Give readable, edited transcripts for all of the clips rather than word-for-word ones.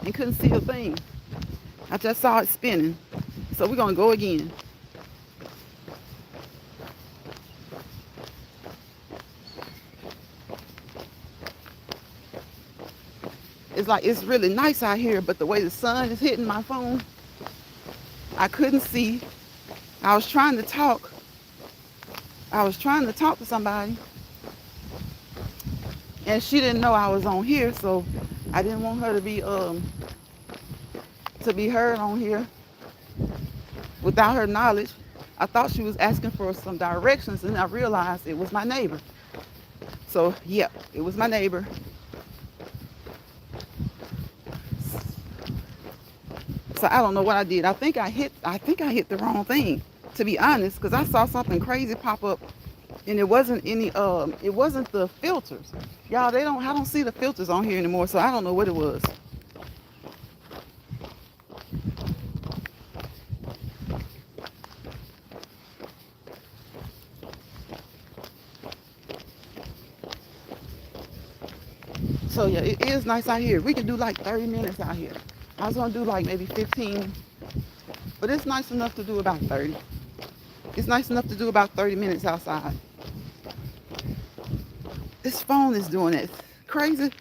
and couldn't see a thing. I just saw it spinning. So we're gonna go again. It's like it's really nice out here, but the way the sun is hitting my phone, I couldn't see. I was trying to talk. I was trying to talk to somebody, and she didn't know I was on here, so I didn't want her to be heard on here without her knowledge. I thought she was asking for some directions, and I realized it was my neighbor. So yeah, it was my neighbor. So I don't know what I did. I think I hit the wrong thing, to be honest, because I saw something crazy pop up, and it wasn't the filters. Y'all, I don't see the filters on here anymore, so I don't know what it was. So yeah, it is nice out here. We can do like 30 minutes out here. I was gonna do like maybe 15, but it's nice enough to do about 30. It's nice enough to do about 30 minutes outside. This phone is doing it. Crazy.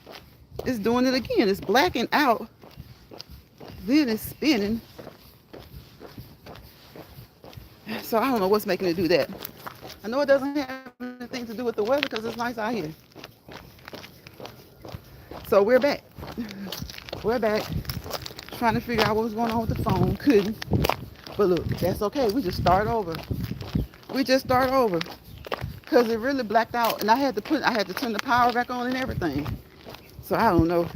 It's doing it again. It's blacking out. Then it's spinning. So I don't know what's making it do that. I know it doesn't have anything to do with the weather because it's nice out here. So we're back. We're back. Trying to figure out what was going on with the phone. Couldn't. But look, that's okay. We just start over. We just start over. Because it really blacked out. And I had to turn the power back on and everything. So I don't know.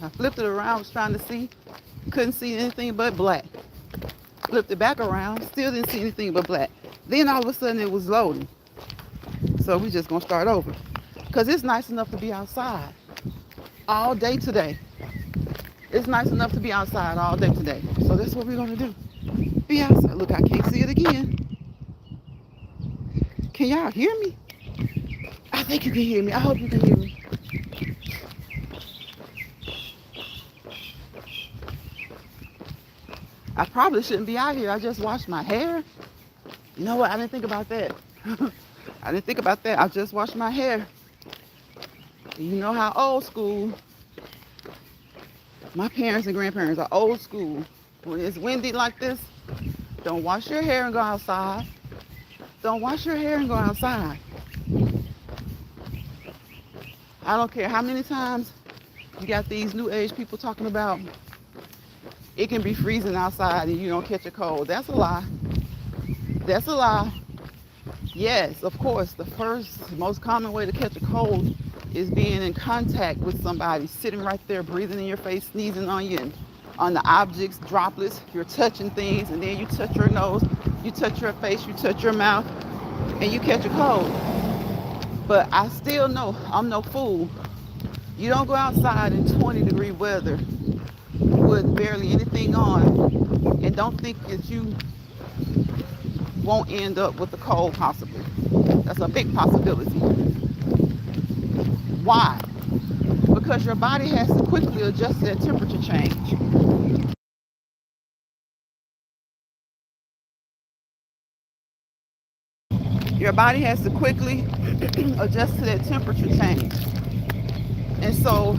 I flipped it around, was trying to see. Couldn't see anything but black. Flipped it back around, still didn't see anything but black. Then all of a sudden it was loading. So we just gonna start over. Because it's nice enough to be outside all day today. It's nice enough to be outside all day today. So that's what we're gonna do. Be outside. Look, I can't see it again. Can y'all hear me? I think you can hear me. I hope you can hear me. I probably shouldn't be out here. I just washed my hair. You know what? I didn't think about that. I didn't think about that. I just washed my hair. You know how old school my parents and grandparents are. Old school. When it's windy like this, don't wash your hair and go outside. Don't wash your hair and go outside. I don't care how many times you got these new age people talking about it can be freezing outside and you don't catch a cold. That's a lie. That's a lie. Yes, of course, the most common way to catch a cold is being in contact with somebody sitting right there, breathing in your face, sneezing on you, and on the objects, droplets. You're touching things, and then you touch your nose, you touch your face, you touch your mouth, and you catch a cold. But I still know I'm no fool. You don't go outside in 20-degree weather with barely anything on, and don't think that you won't end up with a cold possibly. That's a big possibility. Why? Because your body has to quickly adjust to that temperature change. Your body has to quickly adjust to that temperature change. And so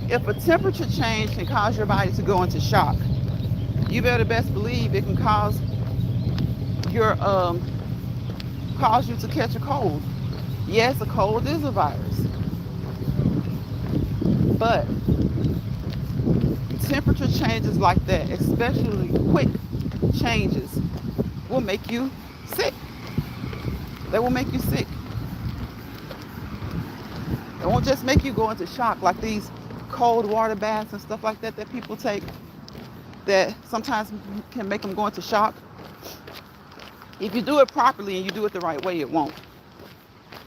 if a temperature change can cause your body to go into shock, you better best believe it can your cause you to catch a cold. Yes, a cold is a virus, but temperature changes like that, especially quick changes, will make you sick. They will make you sick. It won't just make you go into shock like these cold water baths and stuff like that that people take that sometimes can make them go into shock. If you do it properly and you do it the right way, it won't.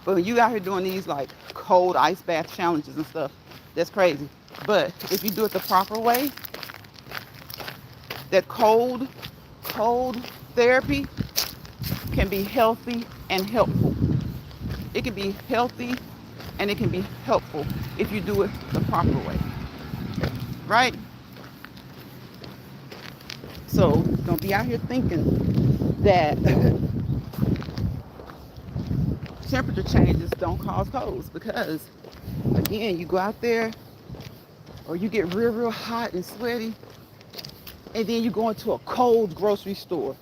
But when you out here doing these like cold ice bath challenges and stuff, that's crazy. But if you do it the proper way, that cold therapy can be healthy and helpful. It can be healthy and it can be helpful if you do it the proper way. right? So don't be out here thinking that temperature changes don't cause colds, because again, you go out there or you get real hot and sweaty, and then you go into a cold grocery store.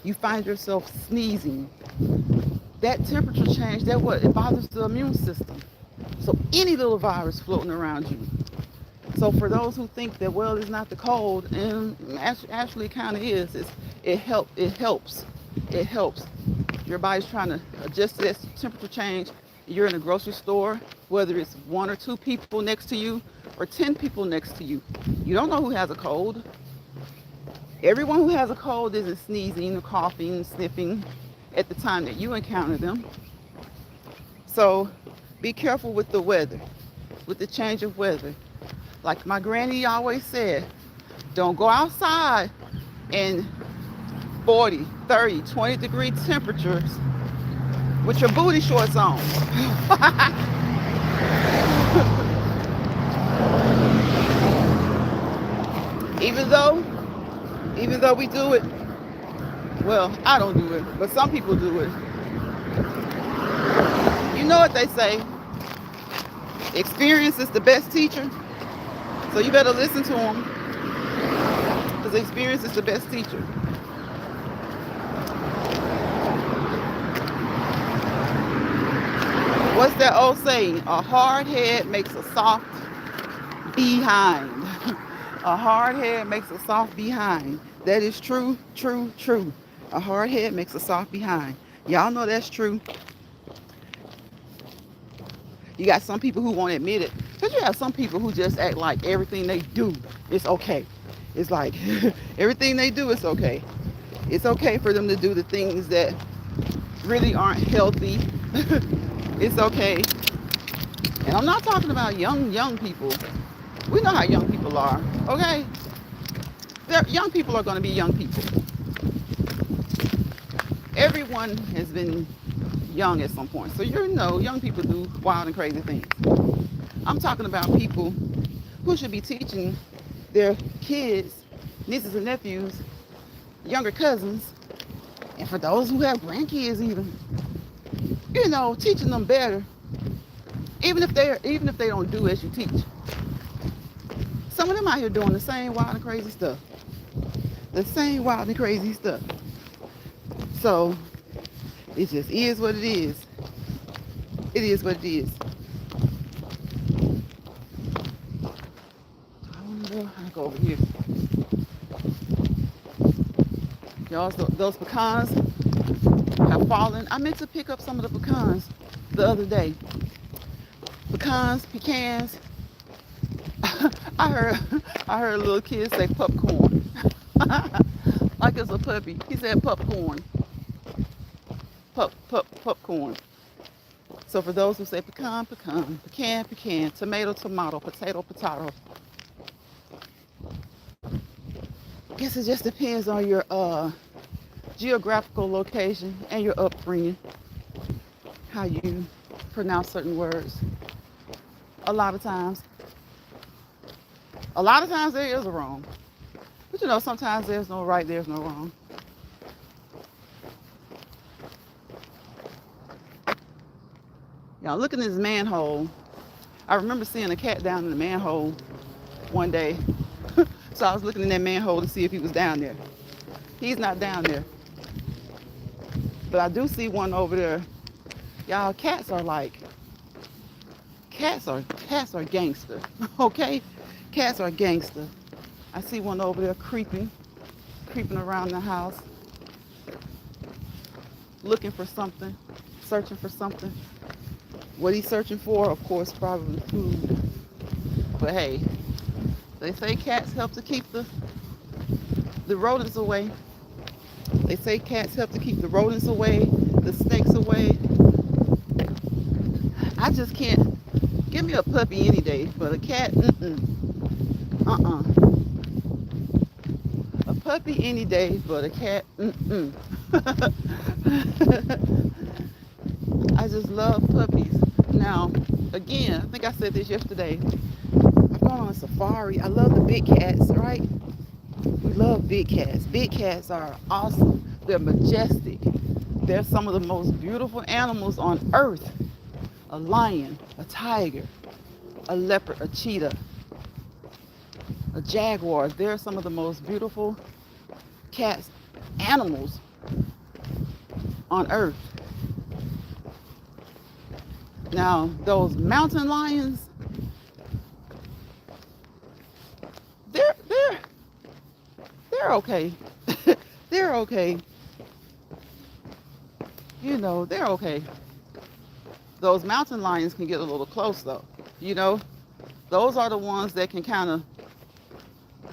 You find yourself sneezing. That temperature change, it bothers the immune system. So any little virus floating around you. So for those who think that, well, it's not the cold, and actually it kind of is. It helps. Your body's trying to adjust to that temperature change. You're in a grocery store, whether it's 1 or 2 people next to you or 10 people next to you. You don't know who has a cold. Everyone who has a cold isn't sneezing or coughing and sniffing at the time that you encounter them. So be careful with the weather, with the change of weather. Like my granny always said, don't go outside in 40, 30, 20 degree temperatures with your booty shorts on. Even though we do it, well, I don't do it, but some people do it. You know what they say, experience is the best teacher. So you better listen to them, because experience is the best teacher. What's that old saying? A hard head makes a soft behind. A hard head makes a soft behind. That is true. A hard head makes a soft behind. Y'all know that's true. You got some people who won't admit it. Because you have some people who just act like everything they do is okay. It's like everything they do is okay. It's okay for them to do the things that really aren't healthy. It's okay. And I'm not talking about young people. We know how young people are, okay? Young people are going to be young people. Everyone has been young at some point. So you know young people do wild and crazy things. I'm talking about people who should be teaching their kids, nieces and nephews, younger cousins, and for those who have grandkids even, you know, teaching them better, even if they don't do as you teach. Some of them out here doing the same wild and crazy stuff. So it just is what it is. It is what it is. I'll go over here. Y'all, those pecans have fallen. I meant to pick up some of the pecans the other day. Pecans. I heard a little kid say popcorn. Like it's a puppy. He said popcorn. Popcorn. So for those who say pecan, tomato, potato. I guess it just depends on your geographical location and your upbringing, how you pronounce certain words. A lot of times there is a wrong. But you know, sometimes there's no right, there's no wrong. Y'all, look in this manhole. I remember seeing a cat down in the manhole one day. So I was looking in that manhole to see if he was down there. He's not down there. But I do see one over there. Y'all, cats are gangster, okay? Cats are gangster. I see one over there creeping around the house, looking for something, searching for something. What he's searching for, of course, probably food. But hey, they say cats help to keep the rodents away. They say cats help to keep the rodents away, the snakes away. I just can't. Give me a puppy any day, but a cat, A puppy any day, but a cat, I just love puppies. Now, again, I think I said this yesterday. I've going on a safari. I love the big cats, right? We love big cats. Big cats are awesome. They're majestic. They're some of the most beautiful animals on earth. A lion, a tiger, a leopard, a cheetah, a jaguar. They're some of the most beautiful cats, animals on earth. Now, those mountain lions, they're okay. They're okay. You know, they're okay. Those mountain lions can get a little close though. You know, those are the ones that can kind of,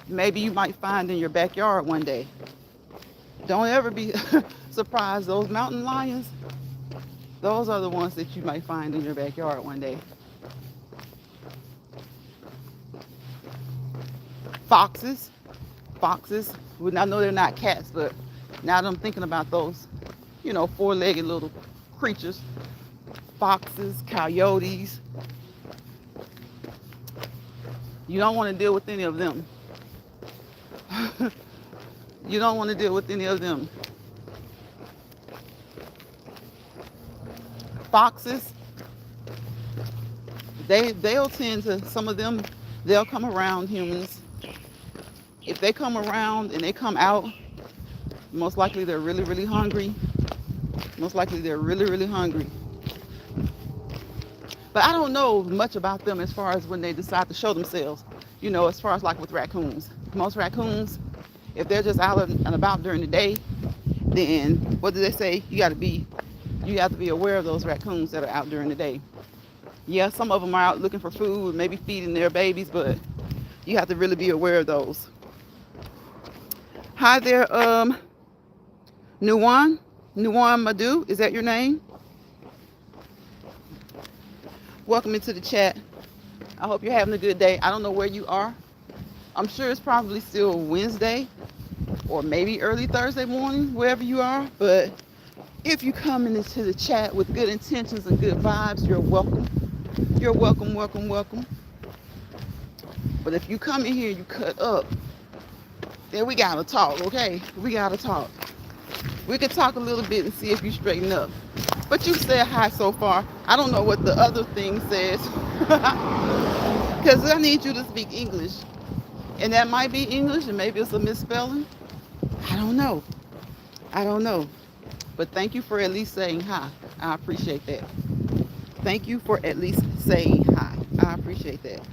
maybe you might find in your backyard one day. Don't ever be surprised. Those mountain lions, those are the ones that you might find in your backyard one day. Foxes. Well, I know they're not cats, but now that I'm thinking about those, you know, four-legged little creatures. Foxes, coyotes. You don't want to deal with any of them. You don't want to deal with any of them. Foxes, they'll tend to, some of them, they'll come around humans. If they come around and they come out, most likely they're really, really hungry. Most likely they're really, really hungry. But I don't know much about them as far as when they decide to show themselves. You know, as far as like with raccoons. Most raccoons, if they're just out and about during the day, then what do they say? You have to be aware of those raccoons that are out during the day. Yeah, some of them are out looking for food, maybe feeding their babies, but you have to really be aware of those. Hi there, Nuwan Madu, is that your name? Welcome into the chat. I hope you're having a good day. I don't know where you are. I'm sure it's probably still Wednesday or maybe early Thursday morning, wherever you are. But if you come into the chat with good intentions and good vibes, you're welcome. You're welcome, welcome, welcome. But if you come in here and you cut up, then we gotta talk, okay? We gotta talk. We could talk a little bit and see if you straighten up. But you said hi so far. I don't know what the other thing says. Because I need you to speak English. And that might be English and maybe it's a misspelling. I don't know. But thank you for at least saying hi. I appreciate that. Thank you for at least saying hi. I appreciate that.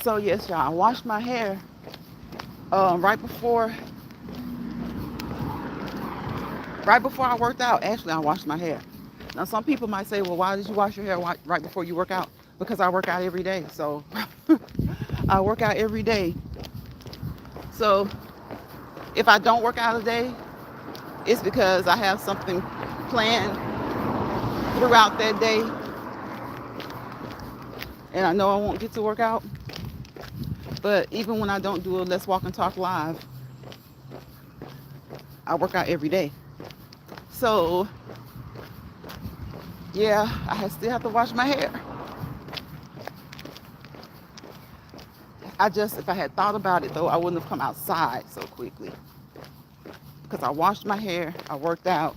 So yes, y'all, I washed my hair right before I worked out. Actually, I washed my hair. Now, some people might say, well, why did you wash your hair right before you work out? Because I work out every day. So I work out every day. So if I don't work out a day, it's because I have something planned throughout that day. And I know I won't get to work out. But even when I don't do a Let's Walk and Talk live, I work out every day. So, yeah, I still have to wash my hair. If I had thought about it though, I wouldn't have come outside so quickly. Because I washed my hair, I worked out,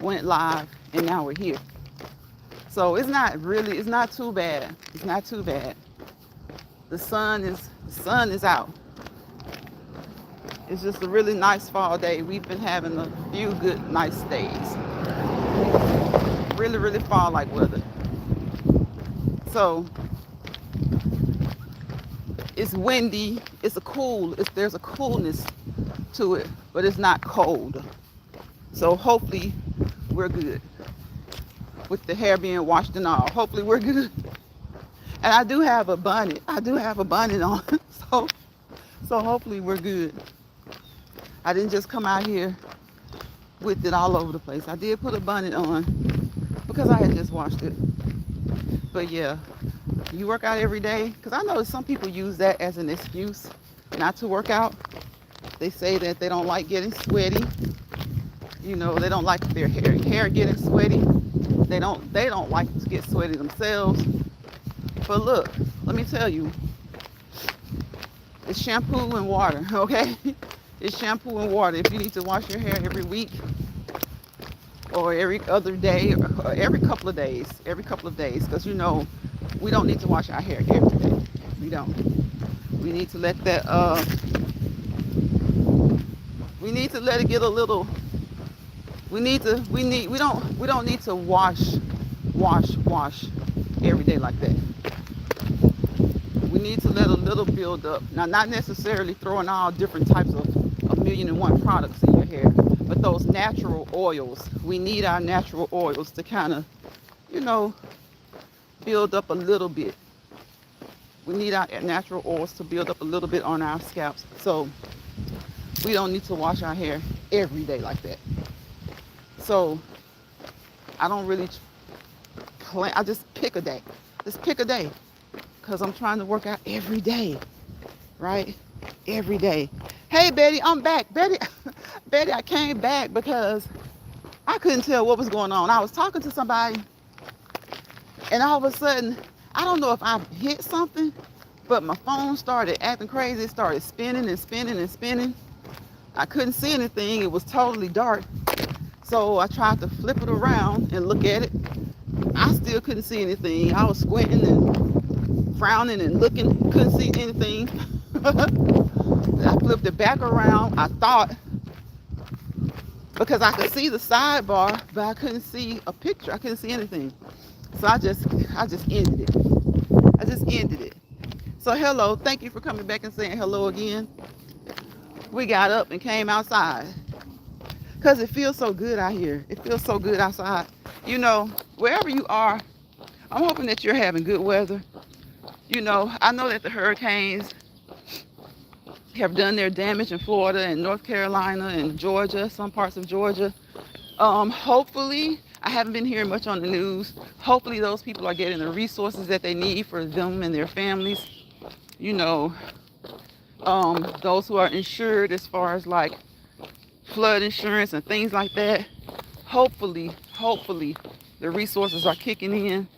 went live, and now we're here. So it's not too bad. It's not too bad. The sun is out. It's just a really nice fall day. We've been having a few good nice days. Really, really fall-like weather. So it's windy. There's a coolness to it, but it's not cold. So hopefully we're good. With the hair being washed and all, hopefully we're good. And I do have a bonnet. On. So hopefully we're good. I didn't just come out here with it all over the place. I did put a bonnet on because I had just washed it. But yeah, you work out every day, because I know some people use that as an excuse not to work out. They say that they don't like getting sweaty. You know, they don't like their hair getting sweaty. They don't like to get sweaty themselves. But look, let me tell you, it's shampoo and water, okay? It's shampoo and water. If you need to wash your hair every week or every other day or every couple of days, because you know, we don't need to wash our hair every day. We don't. We need to let that, we need to let it get a little, we don't need to wash every day like that. We need to let a little build up. Now, not necessarily throwing all different types of 1,000,001 products in your hair, but those natural oils. We need our natural oils to kind of, you know, build up a little bit. We need our natural oils to build up a little bit on our scalps. So we don't need to wash our hair every day like that. So I don't really plan. I just pick a day. Just pick a day. Because I'm trying to work out every day, right? Every day. Hey, Betty, I'm back. Betty, I came back because I couldn't tell what was going on. I was talking to somebody, and all of a sudden, I don't know if I hit something, but my phone started acting crazy. It started spinning and spinning and spinning. I couldn't see anything. It was totally dark. So I tried to flip it around and look at it. I still couldn't see anything. I was squinting and frowning and looking, couldn't see anything. I flipped it back around. I thought, because I could see the sidebar, but I couldn't see a picture. I couldn't see anything. So I just ended it. I just ended it. So hello, thank you for coming back and saying hello again. We got up and came outside because it feels so good out here. It feels so good outside. You know, wherever you are, I'm hoping that you're having good weather. You know, I know that the hurricanes have done their damage in Florida and North Carolina and Georgia, some parts of Georgia. Hopefully, I haven't been hearing much on the news. Hopefully those people are getting the resources that they need for them and their families. You know, those who are insured as far as like flood insurance and things like that. Hopefully the resources are kicking in.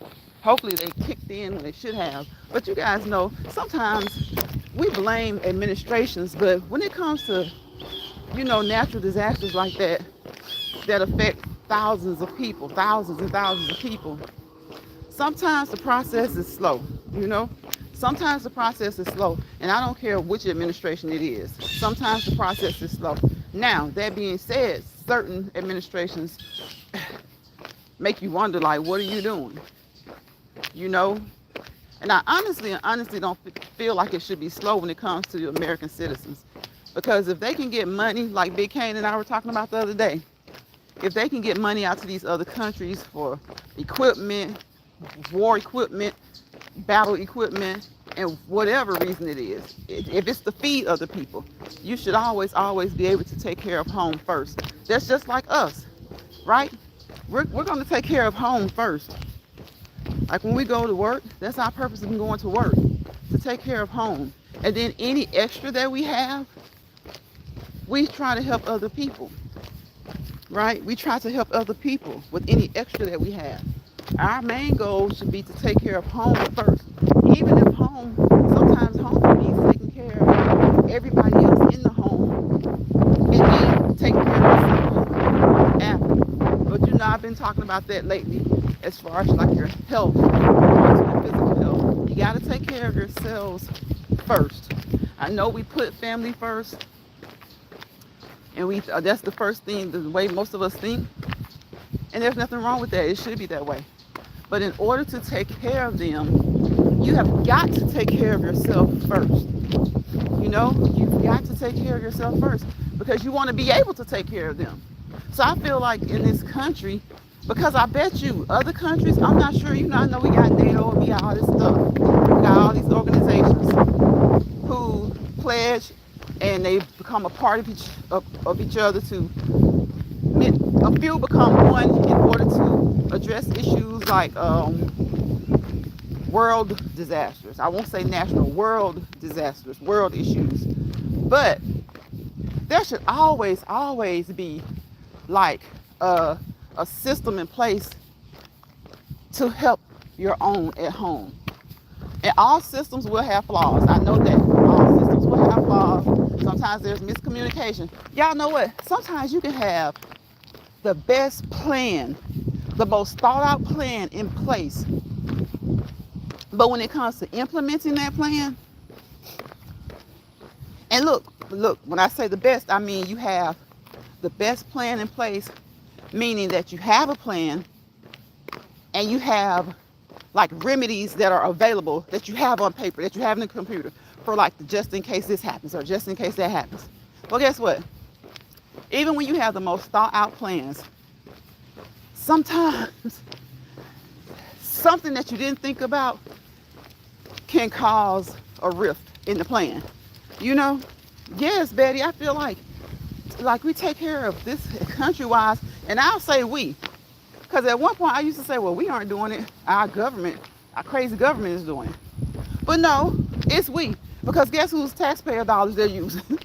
Hopefully they kicked in when they should have. But you guys know, sometimes we blame administrations, but when it comes to, you know, natural disasters like that, that affect thousands and thousands of people, sometimes the process is slow, you know? Sometimes the process is slow, and I don't care which administration it is. Sometimes the process is slow. Now, that being said, certain administrations make you wonder, like, what are you doing? You know? And I honestly don't feel like it should be slow when it comes to American citizens. Because if they can get money, like Big Kane and I were talking about the other day, if they can get money out to these other countries for equipment, war equipment, battle equipment, and whatever reason it is, if it's to feed other people, you should always be able to take care of home first. That's just like us, right? We're going to take care of home first. Like when we go to work, that's our purpose of going to work, to take care of home. And then any extra that we have, we try to help other people, right? We try to help other people with any extra that we have. Our main goal should be to take care of home first. Even if sometimes home means taking care of everybody else in the home and then taking care of yourself after. But you know, I've been talking about that lately as far as like your health, your physical health. You got to take care of yourselves first. I know we put family first, and that's the first thing, the way most of us think. And there's nothing wrong with that. It should be that way. But in order to take care of them, you have got to take care of yourself first. You know, you've got to take care of yourself first because you want to be able to take care of them. So I feel like in this country, because I bet you other countries, I'm not sure, you know, I know we got NATO and we got all this stuff. We got all these organizations who pledge and they become a part of each other to a few become one in order to address issues like world disasters. I won't say national, world disasters, world issues. But there should always be like a, a system in place to help your own at home. And all systems will have flaws. I know that all systems will have flaws. Sometimes there's miscommunication. Y'all know what? Sometimes you can have the best plan, the most thought out plan in place. But when it comes to implementing that plan, and look, when I say the best, I mean you have the best plan in place, meaning that you have a plan and you have like remedies that are available that you have on paper, that you have in the computer for like the just in case this happens or just in case that happens. Well, guess what? Even when you have the most thought out plans, sometimes something that you didn't think about can cause a rift in the plan. You know? Yes, Betty, I feel like we take care of this country-wise, and I'll say we. Because at one point I used to say, well, we aren't doing it. Our government, our crazy government is doing it. But no, it's we. Because guess whose taxpayer dollars they're using?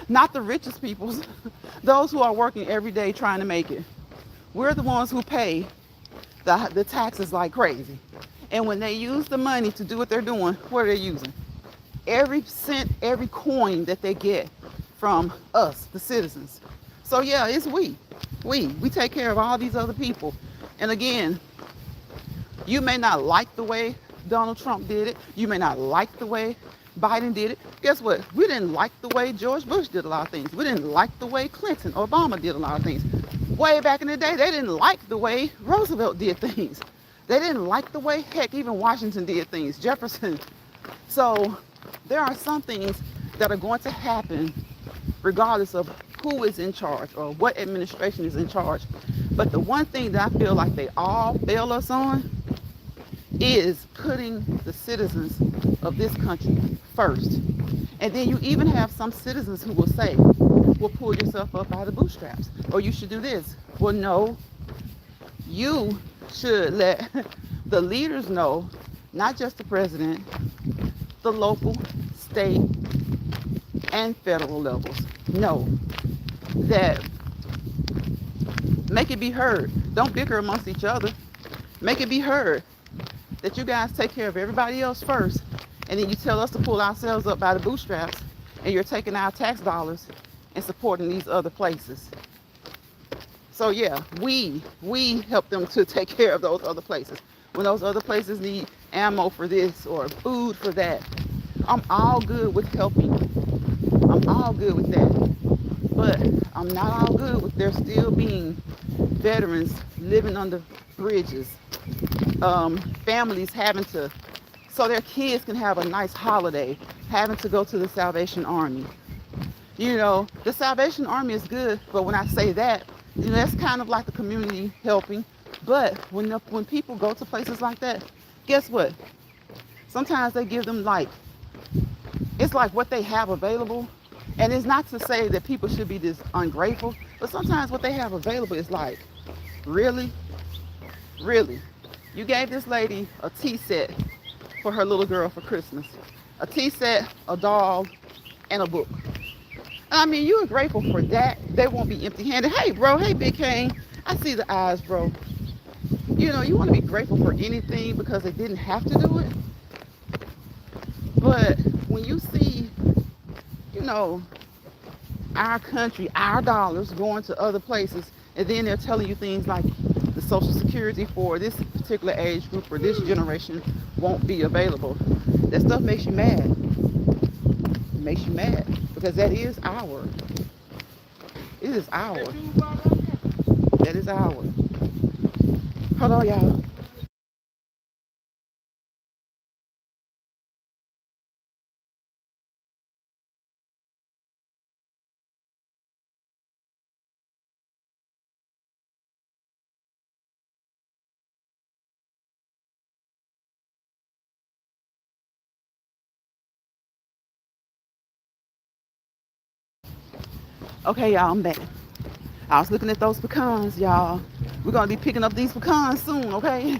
Not the richest people's. Those who are working every day trying to make it. We're the ones who pay the taxes like crazy. And when they use the money to do what they're doing, what are they using? Every cent, every coin that they get from us, the citizens. So yeah, it's we. We take care of all these other people. And again, you may not like the way Donald Trump did it. You may not like the way Biden did it. Guess what? We didn't like the way George Bush did a lot of things. We didn't like the way Clinton, Obama did a lot of things. Way back in the day, they didn't like the way Roosevelt did things. They didn't like the way, heck, even Washington did things, Jefferson. So there are some things that are going to happen regardless of who is in charge or what administration is in charge. But the one thing that I feel like they all fail us on is putting the citizens of this country first. And then you even have some citizens who will say, well, pull yourself up by the bootstraps, or you should do this. Well, no, you should let the leaders know, not just the president, the local, state, and federal levels know that make it be heard. Don't bicker amongst each other. Make it be heard that you guys take care of everybody else first, and then you tell us to pull ourselves up by the bootstraps, and you're taking our tax dollars and supporting these other places. So yeah, we help them to take care of those other places. When those other places need ammo for this or food for that, I'm all good with helping. I'm all good with that. But I'm not all good with there still being veterans living under bridges, families having to, so their kids can have a nice holiday, having to go to the Salvation Army. You know, the Salvation Army is good, but when I say that, you know, that's kind of like the community helping. But when people go to places like that, guess what? Sometimes they give them like, it's like what they have available. And it's not to say that people should be this ungrateful, but sometimes what they have available is like, really? Really? You gave this lady a tea set for her little girl for Christmas. A tea set, a doll, and a book. I mean, you are grateful for that. They won't be empty-handed. Hey, bro. Hey, Big Kane. I see the eyes, bro. You know, you want to be grateful for anything because they didn't have to do it. But when you see, you know, our country, our dollars going to other places, and then they're telling you things like the Social Security for this particular age group or this generation won't be available. That stuff makes you mad. It makes you mad because that is our. It is our. That is our. Hold on, y'all. Okay, y'all, I'm back. I was looking at those pecans, y'all. We're gonna be picking up these pecans soon, okay?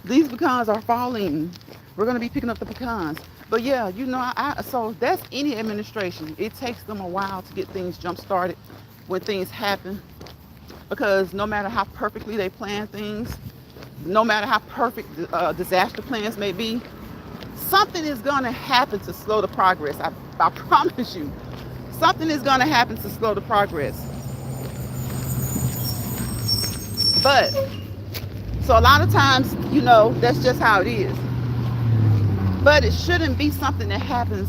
These pecans are falling. We're gonna be picking up the pecans. But yeah, you know, so that's any administration. It takes them a while to get things jump started when things happen, because no matter how perfectly they plan things, no matter how perfect disaster plans may be, something is gonna happen to slow the progress. I promise you, something is gonna happen to slow the progress. But so a lot of times, you know, that's just how it is. But it shouldn't be something that happens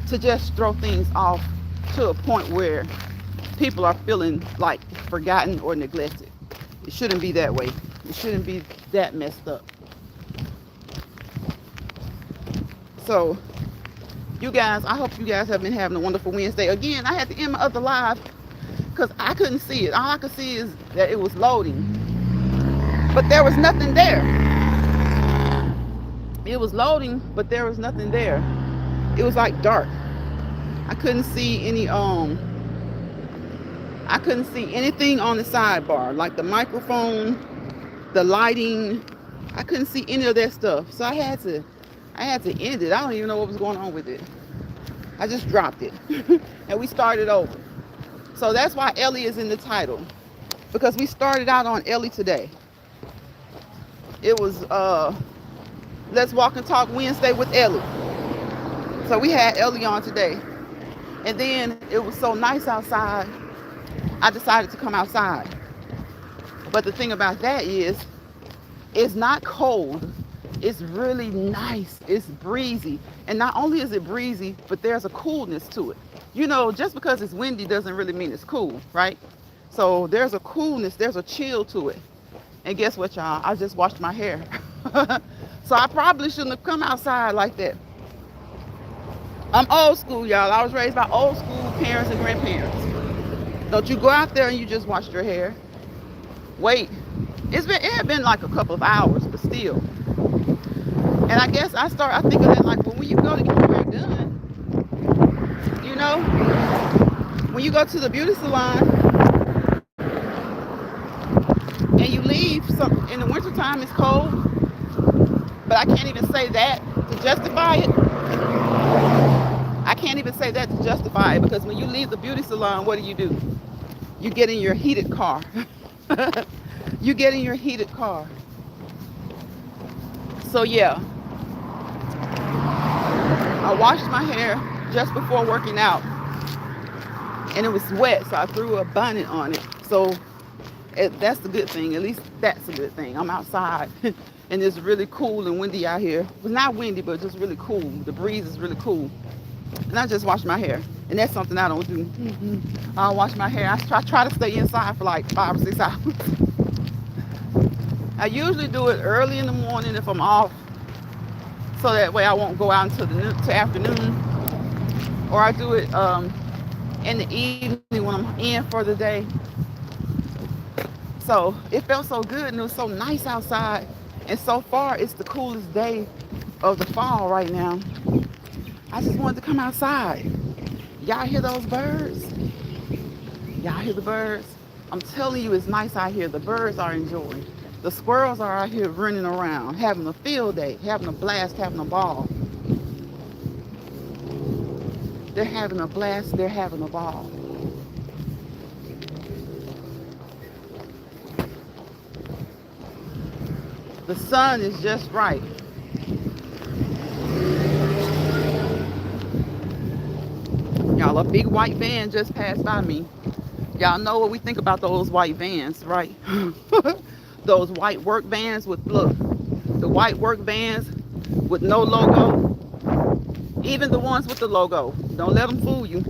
to just throw things off to a point where people are feeling like forgotten or neglected. It shouldn't be that way. It shouldn't be that messed up. So, you guys, I hope you guys have been having a wonderful Wednesday. Again, I had to end my other live because I couldn't see it. All I could see is that it was loading. But there was nothing there. It was loading, but there was nothing there. It was like dark. I couldn't see any I couldn't see anything on the sidebar, like the microphone, the lighting. I couldn't see any of that stuff. So I had to end it. I don't even know what was going on with it. I just dropped it. And we started over. So that's why Ellie is in the title. Because we started out on Ellie today. It was Let's Walk and Talk Wednesday with Ellie. So we had Ellie on today. And then it was so nice outside, I decided to come outside. But the thing about that is, it's not cold. It's really nice. It's breezy. And not only is it breezy, but there's a coolness to it. You know, just because it's windy doesn't really mean it's cool, right? So there's a coolness, there's a chill to it. And guess what, y'all? I just washed my hair. So I probably shouldn't have come outside like that. I'm old school, y'all. I was raised by old school parents and grandparents. Don't you go out there and you just wash your hair. Wait. It had been like a couple of hours, but still. And I guess I think of it like, well, when you go to get your hair done, you know, when you go to the beauty salon and you leave, in the wintertime it's cold, but I can't even say that to justify it. I can't even say that to justify it, because when you leave the beauty salon, what do? You get in your heated car. You get in your heated car. So yeah, I washed my hair just before working out, and it was wet, so I threw a bonnet on it. So that's the good thing. At least that's a good thing. I'm outside and it's really cool and windy out here. It was not windy, but just really cool. The breeze is really cool. And I just washed my hair. And that's something I don't do. I'll wash my hair. I try to stay inside for like 5 or 6 hours. I usually do it early in the morning if I'm off, so that way I won't go out until the afternoon. Or I do it in the evening when I'm in for the day. So it felt so good and it was so nice outside. And so far, it's the coolest day of the fall right now. I just wanted to come outside. Y'all hear those birds? Y'all hear the birds? I'm telling you, it's nice out here. The birds are enjoying. The squirrels are out here running around, having a field day, having a blast, having a ball. They're having a blast, they're having a ball. The sun is just right. Y'all, a big white van just passed by me. Y'all know what we think about those white vans, right? Those white work vans with, look, the white work vans with no logo. Even the ones with the logo. Don't let them fool you.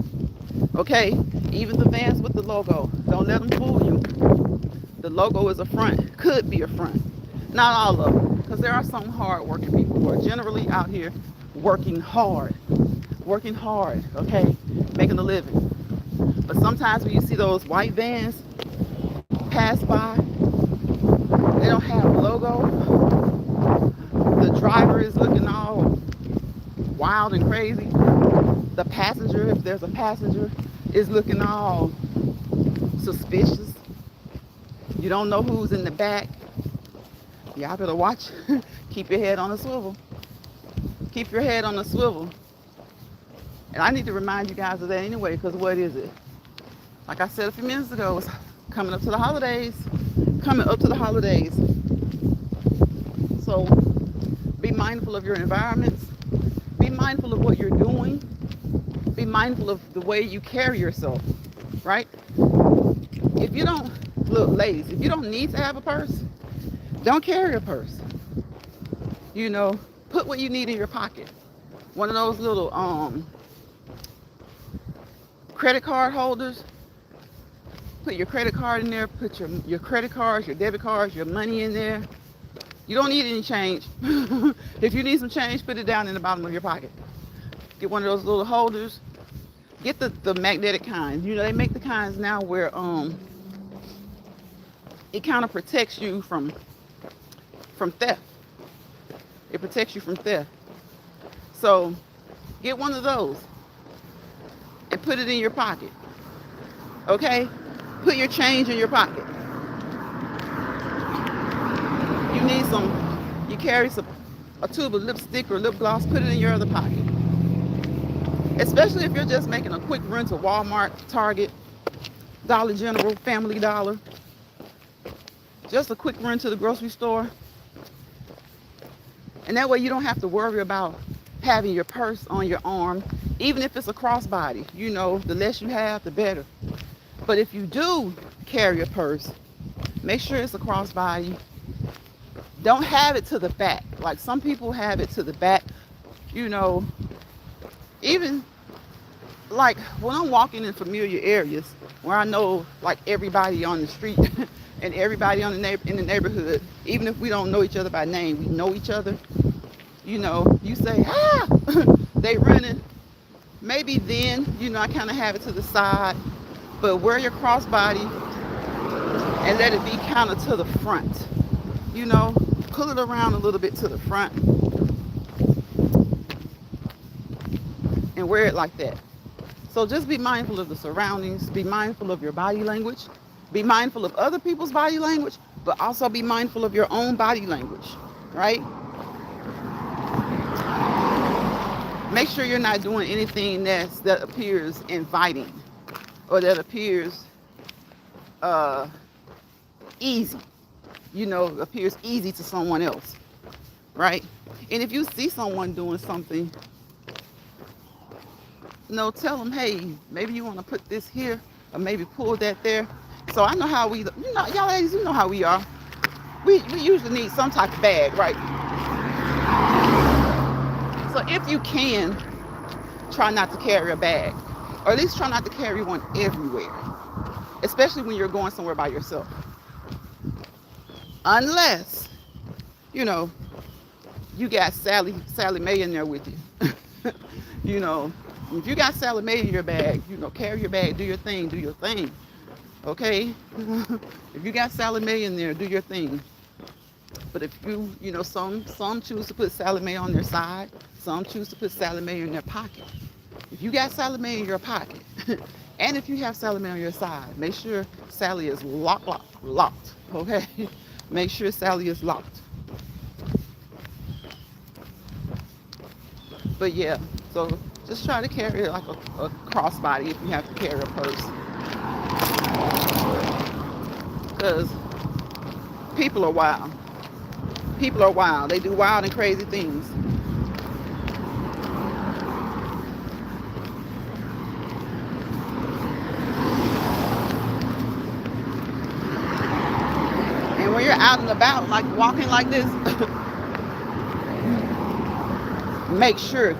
Okay? Even the vans with the logo. Don't let them fool you. The logo is a front. Could be a front. Not all of them. Because there are some hard-working people who are generally out here working hard. Working hard, okay? Making a living. But sometimes when you see those white vans pass by, they don't have a logo. The driver is looking all wild and crazy. The passenger, if there's a passenger, is looking all suspicious. You don't know who's in the back. Y'all better watch. Keep your head on a swivel. Keep your head on a swivel. And I need to remind you guys of that anyway, because what is it? Like I said a few minutes ago, it's coming up to the holidays. Coming up to the holidays. So be mindful of your environments. Be mindful of what you're doing. Be mindful of the way you carry yourself, right? If you don't, look, ladies, if you don't need to have a purse, don't carry a purse. You know, put what you need in your pocket. One of those little credit card holders. Put your credit card in there. Put your credit cards, your debit cards, your money in there. You don't need any change. If you need some change, put it down in the bottom of your pocket. Get one of those little holders. Get the magnetic kind. You know, they make the kinds now where it kind of protects you from theft. It protects you from theft. So get one of those and put it in your pocket. Okay? Put your change in your pocket. You carry a tube of lipstick or lip gloss, put it in your other pocket. Especially if you're just making a quick run to Walmart, Target, Dollar General, Family Dollar. Just a quick run to the grocery store. And that way you don't have to worry about having your purse on your arm, even if it's a crossbody. You know, the less you have, the better. But if you do carry a purse, make sure it's a crossbody. Don't have it to the back. Like some people have it to the back. You know, even like when I'm walking in familiar areas where I know like everybody on the street and everybody in the neighborhood, even if we don't know each other by name, we know each other. You know, you say, ah, they running. Maybe then, you know, I kind of have it to the side, but wear your crossbody and let it be kind of to the front. You know, pull it around a little bit to the front and wear it like that. So just be mindful of the surroundings, be mindful of your body language, be mindful of other people's body language, but also be mindful of your own body language, right? Make sure you're not doing anything that appears inviting or that appears easy. You know, appears easy to someone else, right? And if you see someone doing something, you know, tell them, hey, maybe you want to put this here or maybe pull that there. So I know how we, you know, y'all ladies, you know how we are. We usually need some type of bag, right? So if you can, try not to carry a bag, or at least try not to carry one everywhere, especially when you're going somewhere by yourself. Unless, you know, you got Sally Mae in there with you. You know, if you got Sally Mae in your bag, you know, carry your bag, do your thing, okay? If you got Sally Mae in there, do your thing. But if you know, some choose to put Sally Mae on their side, some choose to put Sally Mae in their pocket. If you got Sally Mae in your pocket, and if you have Sally Mae on your side, make sure Sally is locked, okay? Make sure Sally is locked. But yeah, so just try to carry it like a crossbody if you have to carry a purse. Because people are wild. People are wild. They do wild and crazy things. And when you're out and about, like walking like this,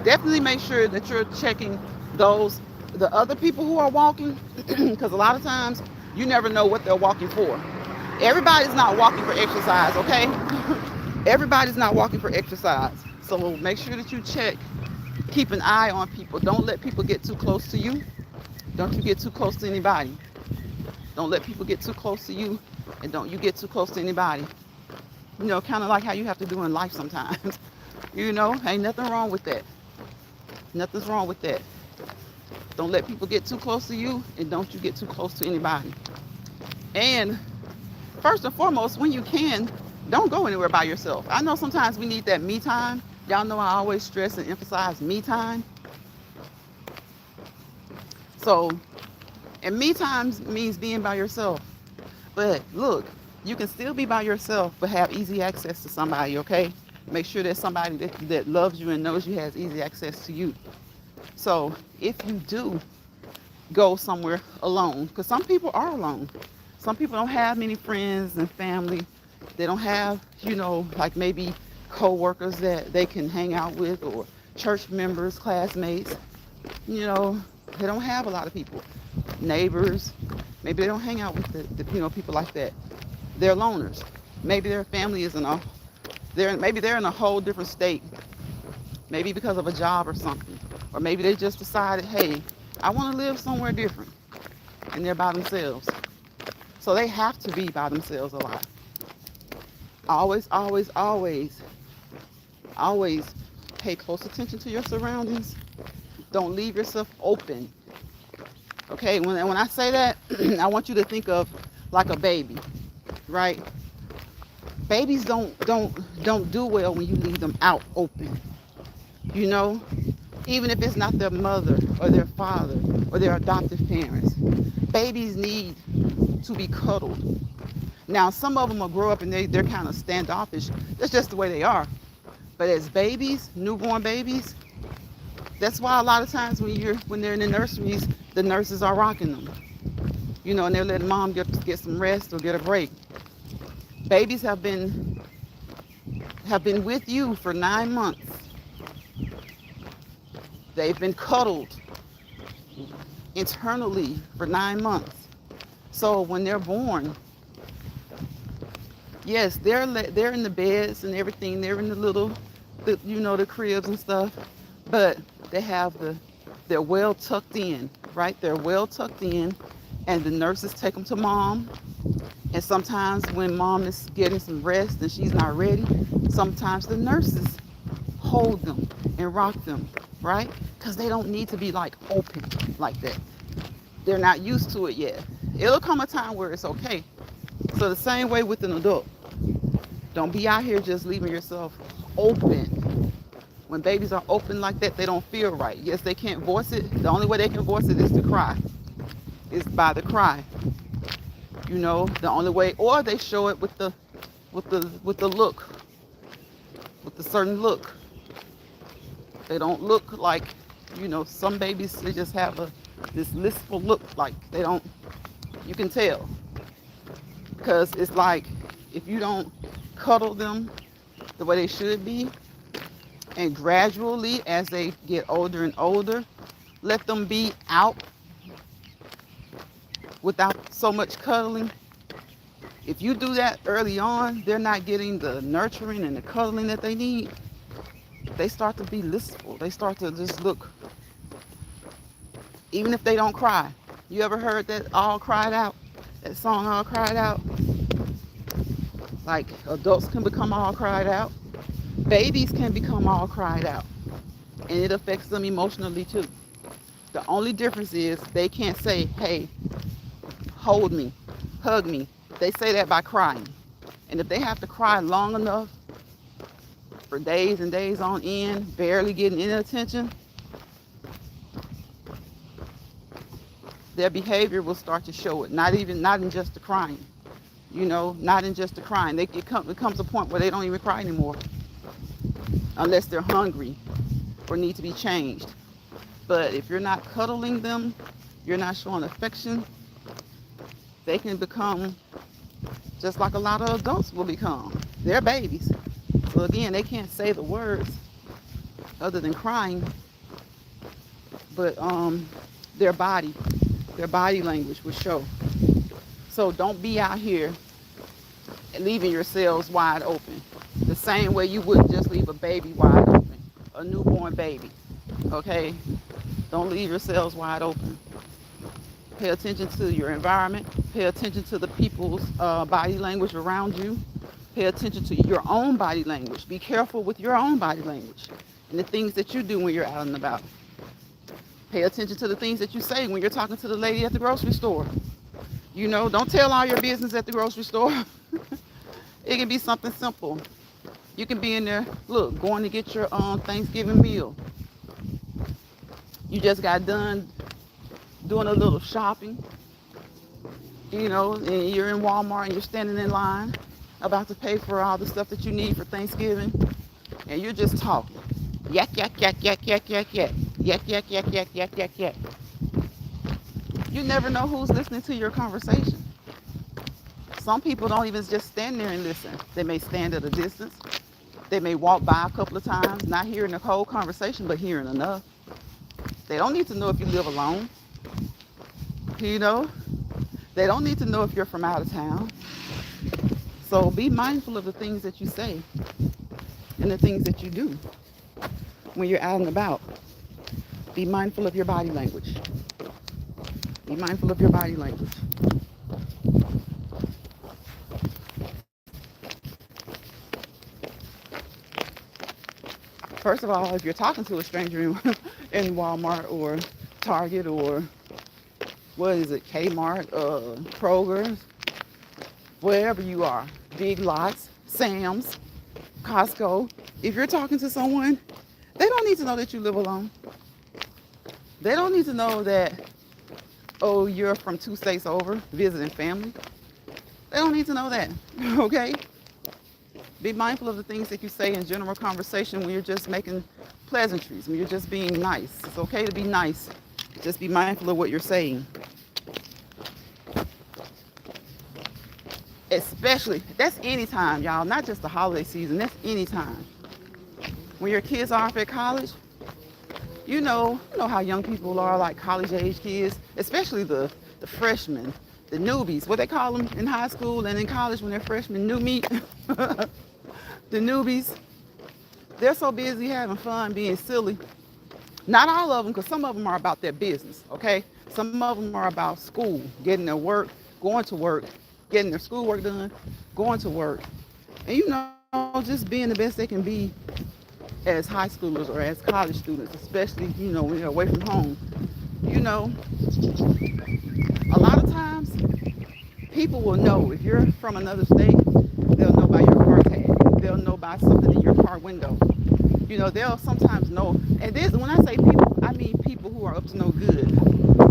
definitely make sure that you're checking the other people who are walking, because a lot of times you never know what they're walking for. Everybody's not walking for exercise, okay? Everybody's not walking for exercise. So make sure that you check, keep an eye on people. Don't let people get too close to you. Don't you get too close to anybody. Don't let people get too close to you, and don't you get too close to anybody. You know, kind of like how you have to do in life sometimes. You know, ain't nothing wrong with that. Nothing's wrong with that. Don't let people get too close to you, and don't you get too close to anybody. And first and foremost, when you can, don't go anywhere by yourself. I know sometimes we need that me time. Y'all know I always stress and emphasize me time. So, and me time means being by yourself. But look, you can still be by yourself, but have easy access to somebody, okay? Make sure there's somebody that loves you and knows you has easy access to you. So if you do go somewhere alone, because some people are alone. Some people don't have many friends and family. They don't have, like maybe co-workers that they can hang out with, or church members, classmates. They don't have a lot of people. Neighbors, maybe they don't hang out with the people like that. They're loners. Maybe their family is maybe they're in a whole different state. Maybe because of a job or something. Or maybe they just decided, hey, I want to live somewhere different. And they're by themselves. So they have to be by themselves a lot. Always, always, always, always pay close attention to your surroundings. Don't leave yourself open. Okay, when I say that, I want you to think of like a baby, right? Babies don't do well when you leave them out open. Even if it's not their mother or their father or their adoptive parents. Babies need to be cuddled. Now, some of them will grow up and they're kind of standoffish. That's just the way they are. But as babies, newborn babies, that's why a lot of times when they're in the nurseries, the nurses are rocking them. And they're letting mom get some rest or get a break. Babies have been with you for 9 months. They've been cuddled internally for 9 months. So when they're born, yes, they're in the beds and everything. They're in the cribs and stuff. But they're well tucked in, right? They're well tucked in, and the nurses take them to mom. And sometimes when mom is getting some rest and she's not ready, sometimes the nurses hold them and rock them, right? Because they don't need to be like open like that. They're not used to it yet. It'll come a time where it's okay. So the same way with an adult. Don't be out here just leaving yourself open. When babies are open like that, they don't feel right. Yes, they can't voice it. The only way they can voice it is to cry. Is by the cry. The only way, or they show it with the look, with the certain look. They don't look like, some babies, they just have this listful look, like you can tell. Because it's like, if you don't cuddle them the way they should be, and gradually, as they get older and older, let them be out without so much cuddling. If you do that early on, they're not getting the nurturing and the cuddling that they need. They start to be listful. They start to just look, even if they don't cry. You ever heard that All Cried Out? That song All Cried Out? Like adults can become all cried out. Babies can become all cried out. And it affects them emotionally too. The only difference is they can't say, hey, hold me, hug me. They say that by crying. And if they have to cry long enough, for days and days on end, barely getting any attention, their behavior will start to show it. Not in just the crying. Not in just the crying. It comes a point where they don't even cry anymore. Unless they're hungry or need to be changed. But if you're not cuddling them, you're not showing affection, they can become just like a lot of adults will become. They're babies. So again, they can't say the words other than crying, but their body language will show. So don't be out here leaving yourselves wide open. The same way you wouldn't just leave a baby wide open, a newborn baby, okay? Don't leave yourselves wide open. Pay attention to your environment. Pay attention to the people's body language around you. Pay attention to your own body language. Be careful with your own body language and the things that you do when you're out and about. Pay attention to the things that you say when you're talking to the lady at the grocery store. You know, don't tell all your business at the grocery store. It can be something simple. You can be in there, look, going to get your Thanksgiving meal. You just got done doing a little shopping, you know, and you're in Walmart and you're standing in line about to pay for all the stuff that you need for Thanksgiving, and you're just talking. Yak, yak, yak, yak, yak, yak, yak. Yak, yak, yak, yak, yak, yak, yak. You never know who's listening to your conversation. Some people don't even just stand there and listen. They may stand at a distance. They may walk by a couple of times, not hearing the whole conversation, but hearing enough. They don't need to know if you live alone. You know, they don't need to know if you're from out of town. So be mindful of the things that you say and the things that you do when you're out and about. Be mindful of your body language. Be mindful of your body language. First of all, if you're talking to a stranger in Walmart or Target or what is it, Kmart, Kroger's, wherever you are, Big Lots, Sam's, Costco, if you're talking to someone, they don't need to know that you live alone. They don't need to know that, oh, you're from 2 states over visiting family. They don't need to know that, okay? Be mindful of the things that you say in general conversation when you're just making pleasantries, when you're just being nice. It's okay to be nice. Just be mindful of what you're saying. Especially, that's anytime, y'all, not just the holiday season, that's anytime. When your kids are off at college, you know how young people are, like college age kids, especially the freshmen, the newbies, what they call them in high school and in college when they're freshmen, new meat. The newbies, they're so busy having fun, being silly. Not all of them, because some of them are about their business, okay? Some of them are about school, getting their work, going to work, getting their schoolwork done, going to work. And just being the best they can be as high schoolers or as college students, especially, when you're away from home. A lot of times, people will know if you're from another state, they'll know by your car tag. They'll know by something in your car window. They'll sometimes know. And this, when I say people, I mean people who are up to no good.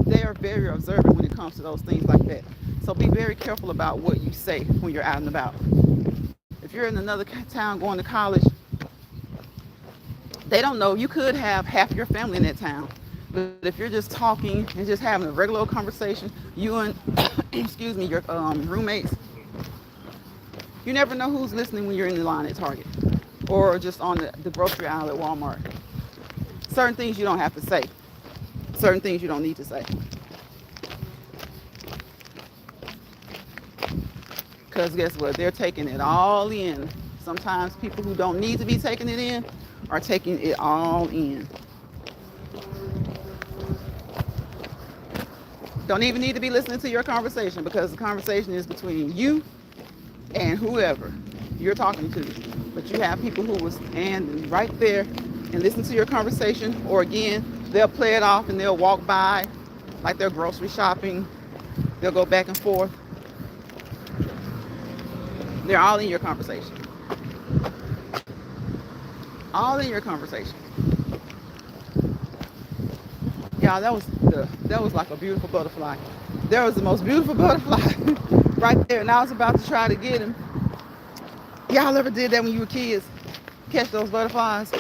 They are very observant when it comes to those things like that. So be very careful about what you say when you're out and about. If you're in another town going to college, they don't know. You could have half your family in that town. But if you're just talking and just having a regular conversation, you and, your roommates, you never know who's listening when you're in the line at Target or just on the grocery aisle at Walmart. Certain things you don't have to say. Certain things you don't need to say. Because guess what? They're taking it all in. Sometimes people who don't need to be taking it in are taking it all in. Don't even need to be listening to your conversation because the conversation is between you and whoever you're talking to. But you have people who will stand right there and listen to your conversation, or again, they'll play it off and they'll walk by like they're grocery shopping. They'll go back and forth. They're all in your conversation. All in your conversation. Y'all, that was like a beautiful butterfly. There was the most beautiful butterfly right there, and I was about to try to get him. Y'all ever did that when you were kids? Catch those butterflies?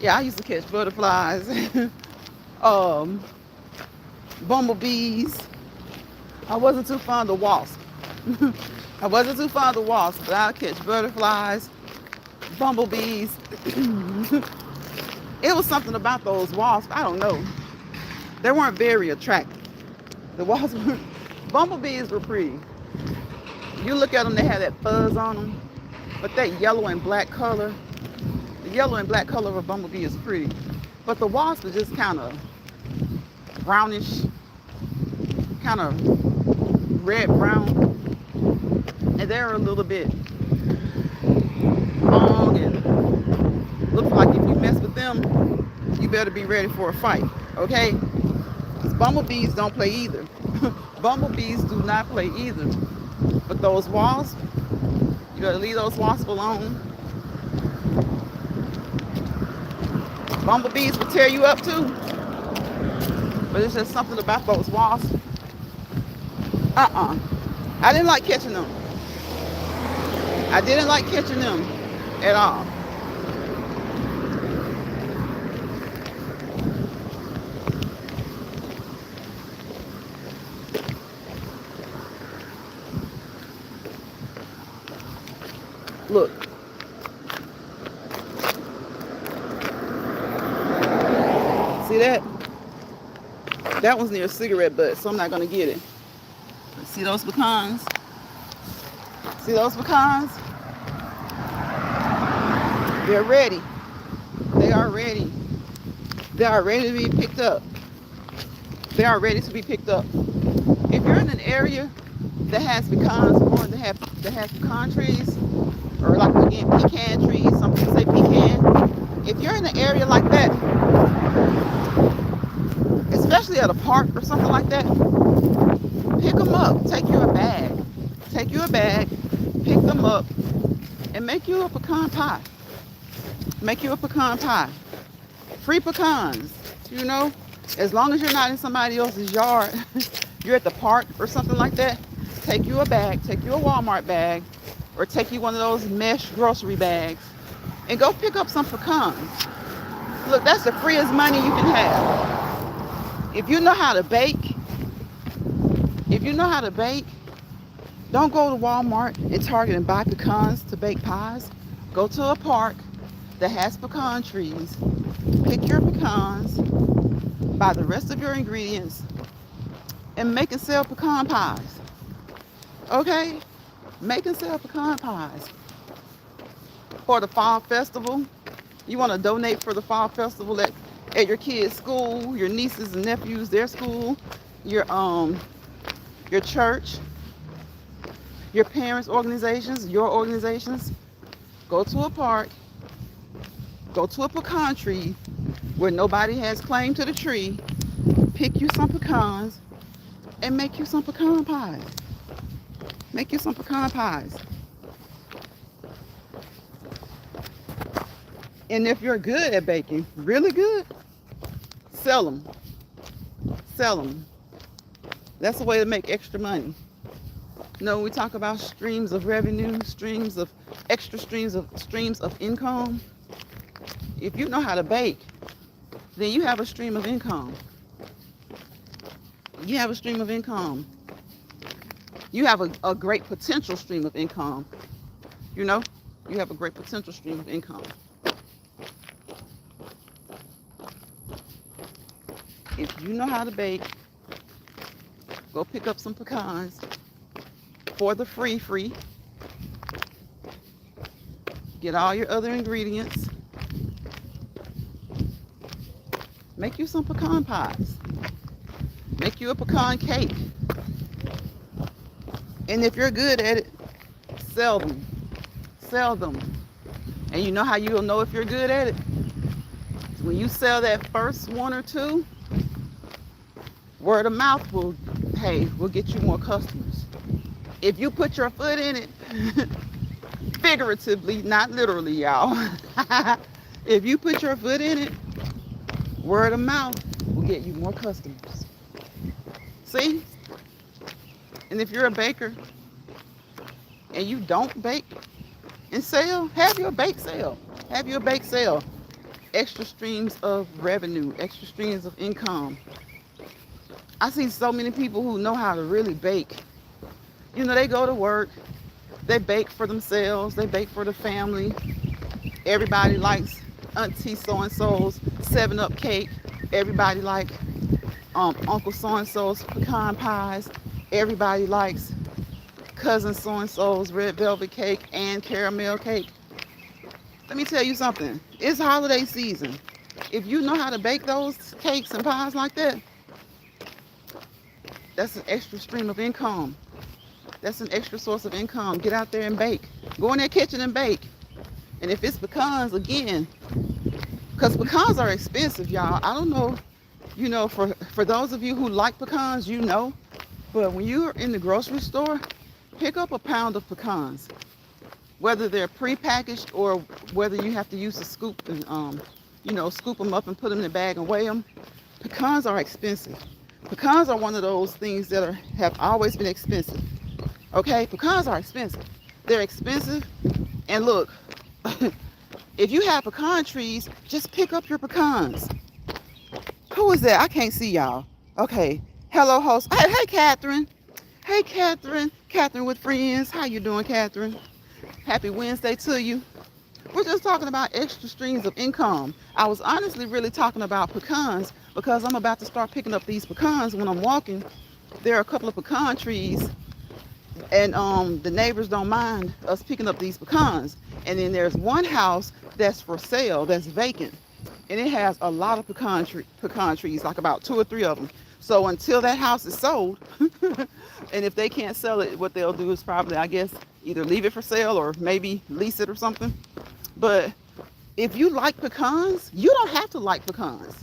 Yeah, I used to catch butterflies. Bumblebees. I wasn't too fond of wasps. I wasn't too fond of wasps, but I'll catch butterflies, bumblebees. It was something about those wasps. I don't know. They weren't very attractive. The wasps were, bumblebees were pretty. You look at them, they have that fuzz on them. But that yellow and black color, the yellow and black color of a bumblebee is pretty. But the wasp is just kind of brownish, kind of red-brown. And they're a little bit long, and looks like if you mess with them, you better be ready for a fight, okay? Because bumblebees don't play either. Bumblebees do not play either. But those wasps, you gotta leave those wasps alone. Bumblebees will tear you up too. But it's just something about those wasps. I didn't like catching them. I didn't like catching them at all. Look. See that? That one's near a cigarette butt, so I'm not gonna get it. See those pecans? See those pecans? They're ready. They are ready. They are ready to be picked up. They are ready to be picked up. If you're in an area that has pecans or that has pecan trees, or like again pecan trees, some people say pecan. If you're in an area like that, especially at a park or something like that, pick them up. Take you a bag. Take you a bag, pick them up, and make you a pecan pie. Make you a pecan pie. Free pecans, you know? As long as you're not in somebody else's yard, you're at the park or something like that, take you a bag, take you a Walmart bag, or take you one of those mesh grocery bags, and go pick up some pecans. Look, that's the freest money you can have. If you know how to bake, don't go to Walmart and Target and buy pecans to bake pies. Go to a park that has pecan trees, pick your pecans, buy the rest of your ingredients, and make and sell pecan pies. Okay? Make and sell pecan pies. For the fall festival, you want to donate for the fall festival at your kids' school, your nieces and nephews, their school, your church, your parents' organizations, your organizations. Go to a park, go to a pecan tree where nobody has claim to the tree, pick you some pecans, and make you some pecan pies. Make you some pecan pies. And if you're good at baking, really good, sell them. Sell them. That's a way to make extra money. You know, we talk about streams of revenue, streams of income. If you know how to bake, then you have a stream of income. You have a stream of income. You have a great potential stream of income. You know, you have a great potential stream of income. If you know how to bake, go pick up some pecans for the free. Get all your other ingredients. Make you some pecan pies. Make you a pecan cake. And if you're good at it, sell them. Sell them. And you know how you'll know if you're good at it? When you sell that first one or two, word of mouth will get you more customers. If you put your foot in it, figuratively, not literally, y'all. If you put your foot in it, word of mouth will get you more customers. See? And if you're a baker and you don't bake and sell, have your bake sale. Have your bake sale. Extra streams of revenue, extra streams of income. I see so many people who know how to really bake. You know, they go to work, they bake for themselves, they bake for the family. Everybody likes Auntie so-and-so's 7-Up cake. Everybody likes Uncle so-and-so's pecan pies. Everybody likes cousin so-and-so's red velvet cake and caramel cake. Let me tell you something. It's holiday season. If you know how to bake those cakes and pies like that, that's an extra stream of income. That's an extra source of income. Get out there and bake. Go in their kitchen and bake. And if it's pecans, again, because pecans are expensive, y'all. I don't know, you know, for those of you who like pecans, you know, But when you're in the grocery store, pick up a pound of pecans, whether they're prepackaged or whether you have to use a scoop and scoop them up and put them in a bag and weigh them. Pecans are expensive. Pecans are one of those things that have always been expensive. Okay, pecans are expensive. They're expensive, and look, if you have pecan trees, just pick up your pecans. Who is that? I can't see y'all. Okay, hello, host. Hey, Catherine. Hey, Catherine. Catherine with friends. How you doing, Catherine? Happy Wednesday to you. We're just talking about extra streams of income. I was honestly really talking about pecans because I'm about to start picking up these pecans when I'm walking. There are a couple of pecan trees, and the neighbors don't mind us picking up these pecans. And then there's one house that's for sale, that's vacant, and it has a lot of pecan trees, like about 2 or 3 of them. So until that house is sold, and if they can't sell it, what they'll do is probably, I guess, either leave it for sale or maybe lease it or something. But if you like pecans, you don't have to like pecans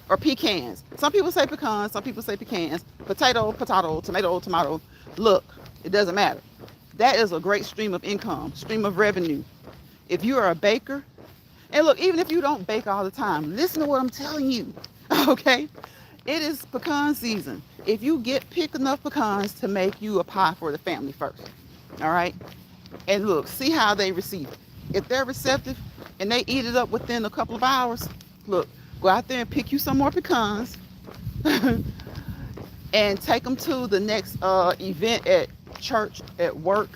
or pecans. Some people say pecans, some people say pecans. Potato, potato, tomato, tomato. Look, it doesn't matter. That is a great stream of income, stream of revenue. If you are a baker, and look, even if you don't bake all the time, listen to what I'm telling you, okay? It is pecan season. If you pick enough pecans to make you a pie for the family first, all right? And look, see how they receive it. If they're receptive and they eat it up within a couple of hours, look, go out there and pick you some more pecans and take them to the next event at church, at work.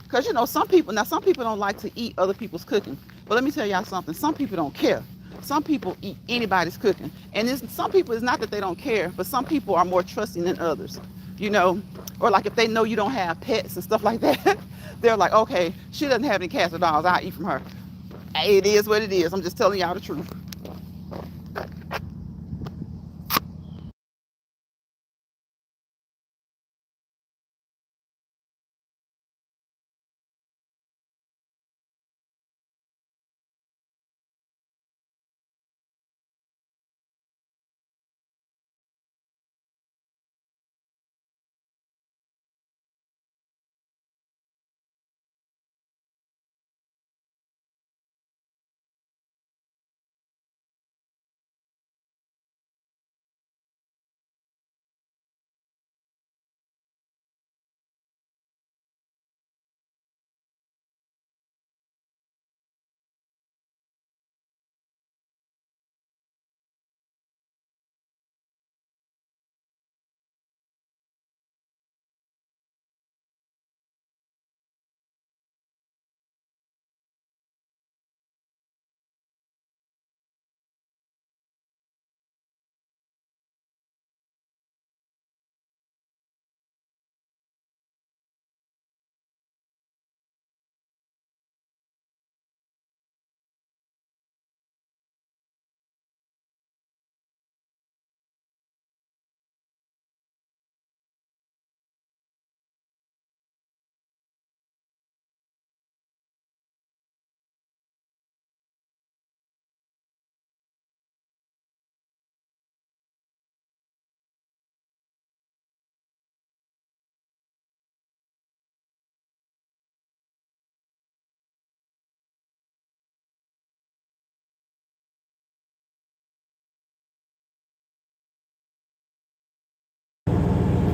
Because, some people don't like to eat other people's cooking. But let me tell y'all something. Some people don't care. Some people eat anybody's cooking. And some people, it's not that they don't care, but some people are more trusting than others, or like if they know you don't have pets and stuff like that, they're like, okay, she doesn't have any cats or dogs, I'll eat from her. It is what it is. I'm just telling y'all the truth.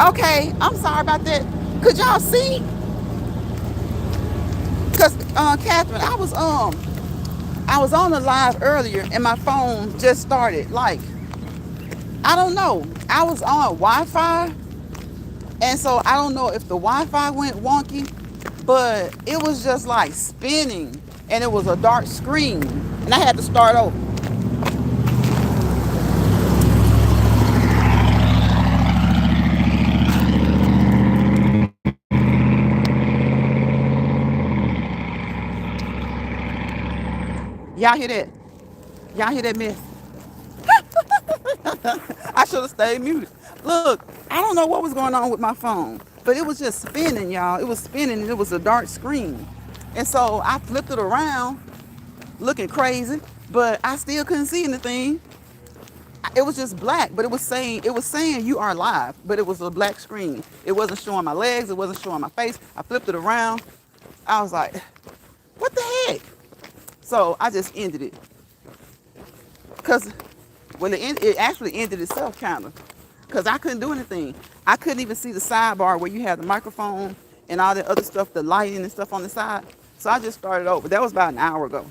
Okay, I'm sorry about that. Could y'all see? Because Catherine, I was on the live earlier and my phone just started, like, I don't know. I was on Wi-Fi, and so I don't know if the Wi-Fi went wonky, but it was just like spinning and it was a dark screen and I had to start over. Y'all hear that? Y'all hear that mess? I should have stayed muted. Look, I don't know what was going on with my phone, but it was just spinning, y'all. It was spinning and it was a dark screen. And so I flipped it around looking crazy, but I still couldn't see anything. It was just black, but it was saying you are live, but it was a black screen. It wasn't showing my legs, it wasn't showing my face. I flipped it around. I was like, what the heck? So I just ended it. Because when it actually ended itself, kind of. Because I couldn't do anything. I couldn't even see the sidebar where you have the microphone and all the other stuff, the lighting and stuff on the side. So I just started over. That was about an hour ago.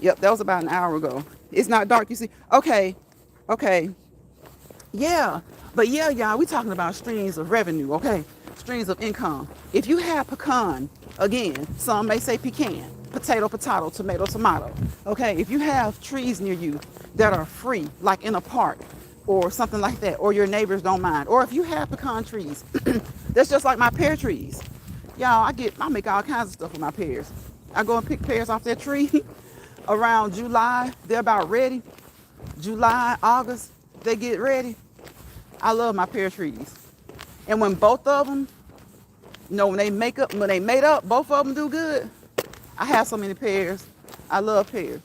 Yep, that was about an hour ago. It's not dark, you see. Okay. Yeah. But yeah, y'all, we talking about streams of revenue, okay? Streams of income. If you have pecan, again, some may say pecan, potato, tomato, tomato. Okay, if you have trees near you that are free, like in a park or something like that, or your neighbors don't mind, or if you have pecan trees, that's just like my pear trees. Y'all, I make all kinds of stuff with my pears. I go and pick pears off that tree around July. They're about ready. July, August, they get ready. I love my pear trees. And when both of them, when they made up, both of them do good. I have so many pears. I love pears.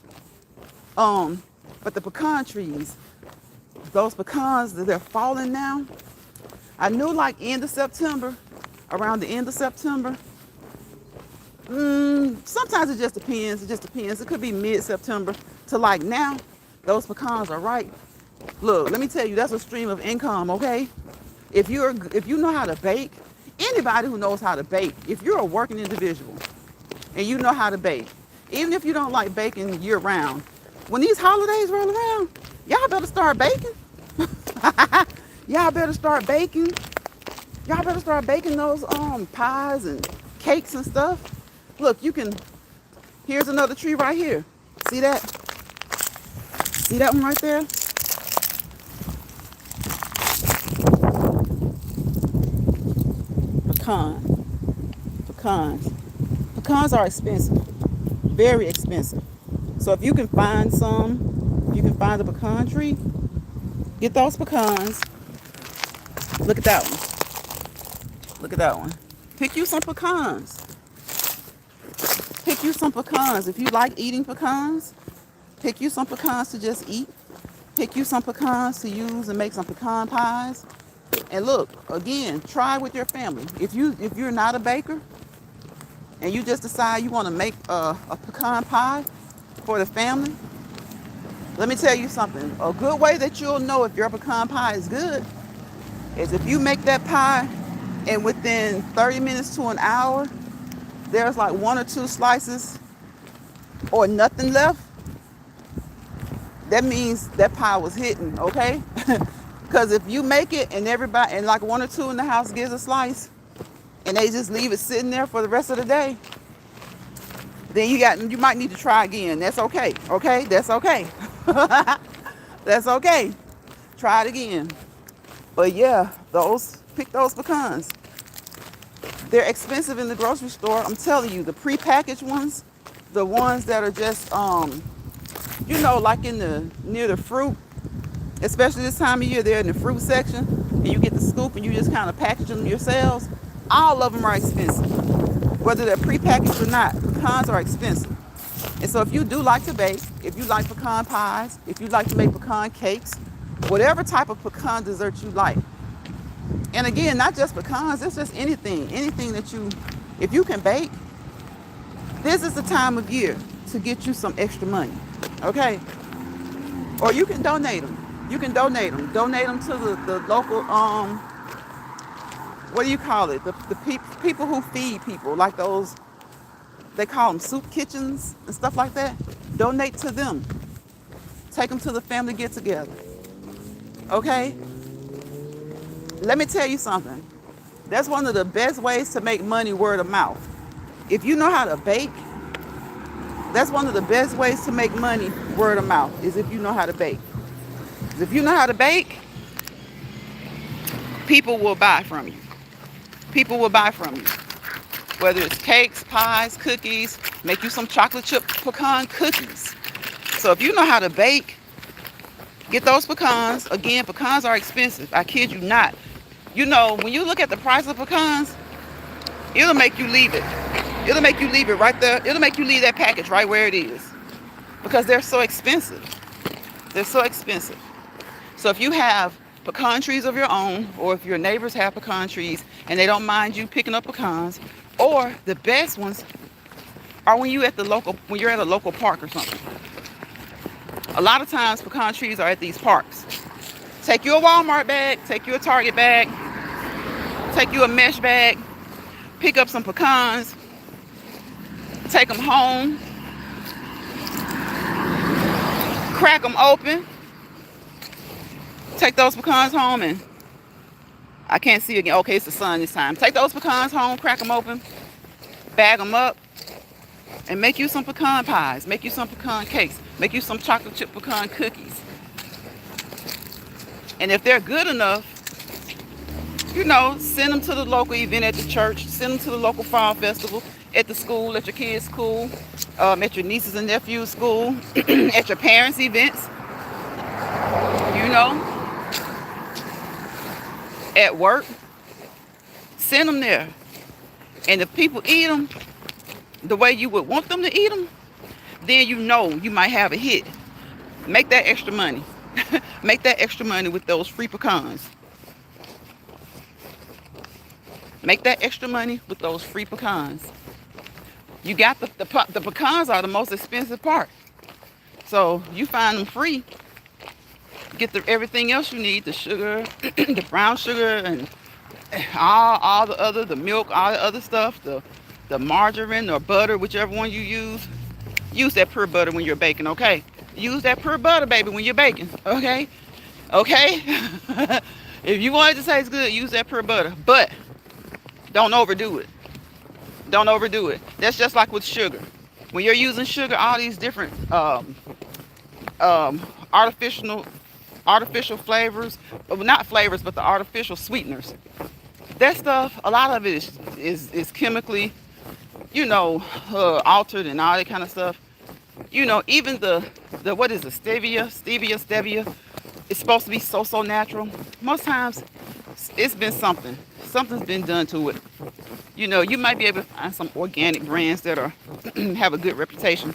But the pecan trees, those pecans that they're falling now, I knew like end of September, around the end of September. Sometimes it just depends. It could be mid-September to like now. Those pecans are ripe. Look, let me tell you, that's a stream of income, okay? If you know how to bake, anybody who knows how to bake, if you're a working individual and you know how to bake, even if you don't like baking year round, when these holidays roll around, y'all better start baking. Y'all better start baking. Y'all better start baking those pies and cakes and stuff. Look, here's another tree right here. See that? See that one right there? Pecans. Pecans are expensive, very expensive. So if you can find a pecan tree, get those pecans. Look at that one. Look at that one. Pick you some pecans. Pick you some pecans. If you like eating pecans, pick you some pecans to just eat. Pick you some pecans to use and make some pecan pies. And look, again, try with your family. If you're not a baker and you just decide you want to make a pecan pie for the family, let me tell you something. A good way that you'll know if your pecan pie is good is if you make that pie and within 30 minutes to an hour, there's like one or two slices or nothing left. That means that pie was hitting, okay? Because if you make it and everybody, and like one or two in the house gives a slice and they just leave it sitting there for the rest of the day, then you might need to try again. That's okay, okay? That's okay. That's okay. Try it again. But yeah, pick those pecans. They're expensive in the grocery store. I'm telling you, the prepackaged ones, the ones that are just, like near the fruit, especially this time of year, they're in the fruit section, and you get the scoop and you just kind of package them yourselves. All of them are expensive. Whether they're prepackaged or not, pecans are expensive. And so if you do like to bake, if you like pecan pies, if you like to make pecan cakes, whatever type of pecan dessert you like. And again, not just pecans, it's just anything that if you can bake, this is the time of year to get you some extra money, okay? Or you can donate them. Donate them to the local, what do you call it? The people who feed people, like those, they call them soup kitchens and stuff like that. Donate to them. Take them to the family get together. Okay? Let me tell you something. That's one of the best ways to make money, word of mouth. If you know how to bake, that's one of the best ways to make money, word of mouth, is if you know how to bake. If you know how to bake, people will buy from you. People will buy from you. Whether it's cakes, pies, cookies, make you some chocolate chip pecan cookies. So if you know how to bake, get those pecans. Again, pecans are expensive. I kid you not. When you look at the price of pecans, it'll make you leave it. It'll make you leave it right there. It'll make you leave that package right where it is. Because they're so expensive. They're so expensive. So if you have pecan trees of your own, or if your neighbors have pecan trees and they don't mind you picking up pecans, or the best ones are when you're at a local park or something. A lot of times pecan trees are at these parks. Take you a Walmart bag, take you a Target bag, take you a mesh bag, pick up some pecans, take them home, crack them open, take those pecans home, and I can't see again. Okay, it's the sun this time. Take those pecans home, crack them open, bag them up, and make you some pecan pies, make you some pecan cakes, make you some chocolate chip pecan cookies. And if they're good enough, send them to the local event at the church, send them to the local fall festival, at the school, at your kids' school, at your nieces and nephews' school, at your parents' events, at work. Send them there. And if people eat them the way you would want them to eat them, then you might have a hit. Make that extra money. Make that extra money with those free pecans. Make that extra money with those free pecans. You got the pecans are the most expensive part. So you find them free. Get everything else you need, the sugar, the brown sugar, and all the milk, all the other stuff, the margarine or butter, whichever one you use. Use that pure butter when you're baking, okay? Use that pure butter, baby, when you're baking, okay? Okay? If you want it to taste good, use that pure butter. But don't overdo it. Don't overdo it. That's just like with sugar. When you're using sugar, all these different artificial flavors, not flavors, but the artificial sweeteners. That stuff, a lot of it is chemically, altered and all that kind of stuff. Even the what is it, stevia, it's supposed to be so natural. Most times it's been something's been done to it. You might be able to find some organic brands that are have a good reputation.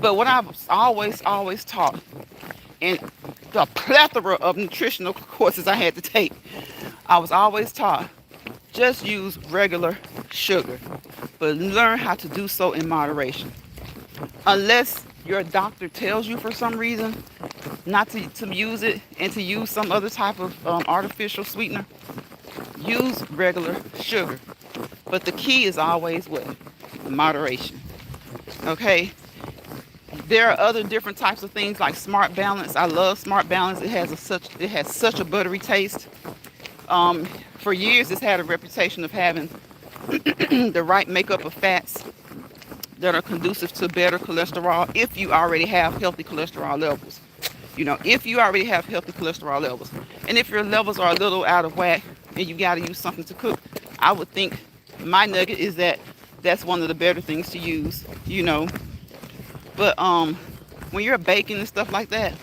But what I've always taught, and the plethora of nutritional courses I had to take, I was always taught, just use regular sugar, but learn how to do so in moderation. Unless your doctor tells you for some reason not to use it and to use some other type of artificial sweetener, use regular sugar. But the key is always what? Moderation. Okay? There are other different types of things like Smart Balance. I love Smart Balance. It has such a buttery taste. For years, it's had a reputation of having the right makeup of fats that are conducive to better cholesterol if you already have healthy cholesterol levels. If you already have healthy cholesterol levels. And if your levels are a little out of whack and you got to use something to cook, I would think my nugget is that's one of the better things to use, But when you're baking and stuff like that,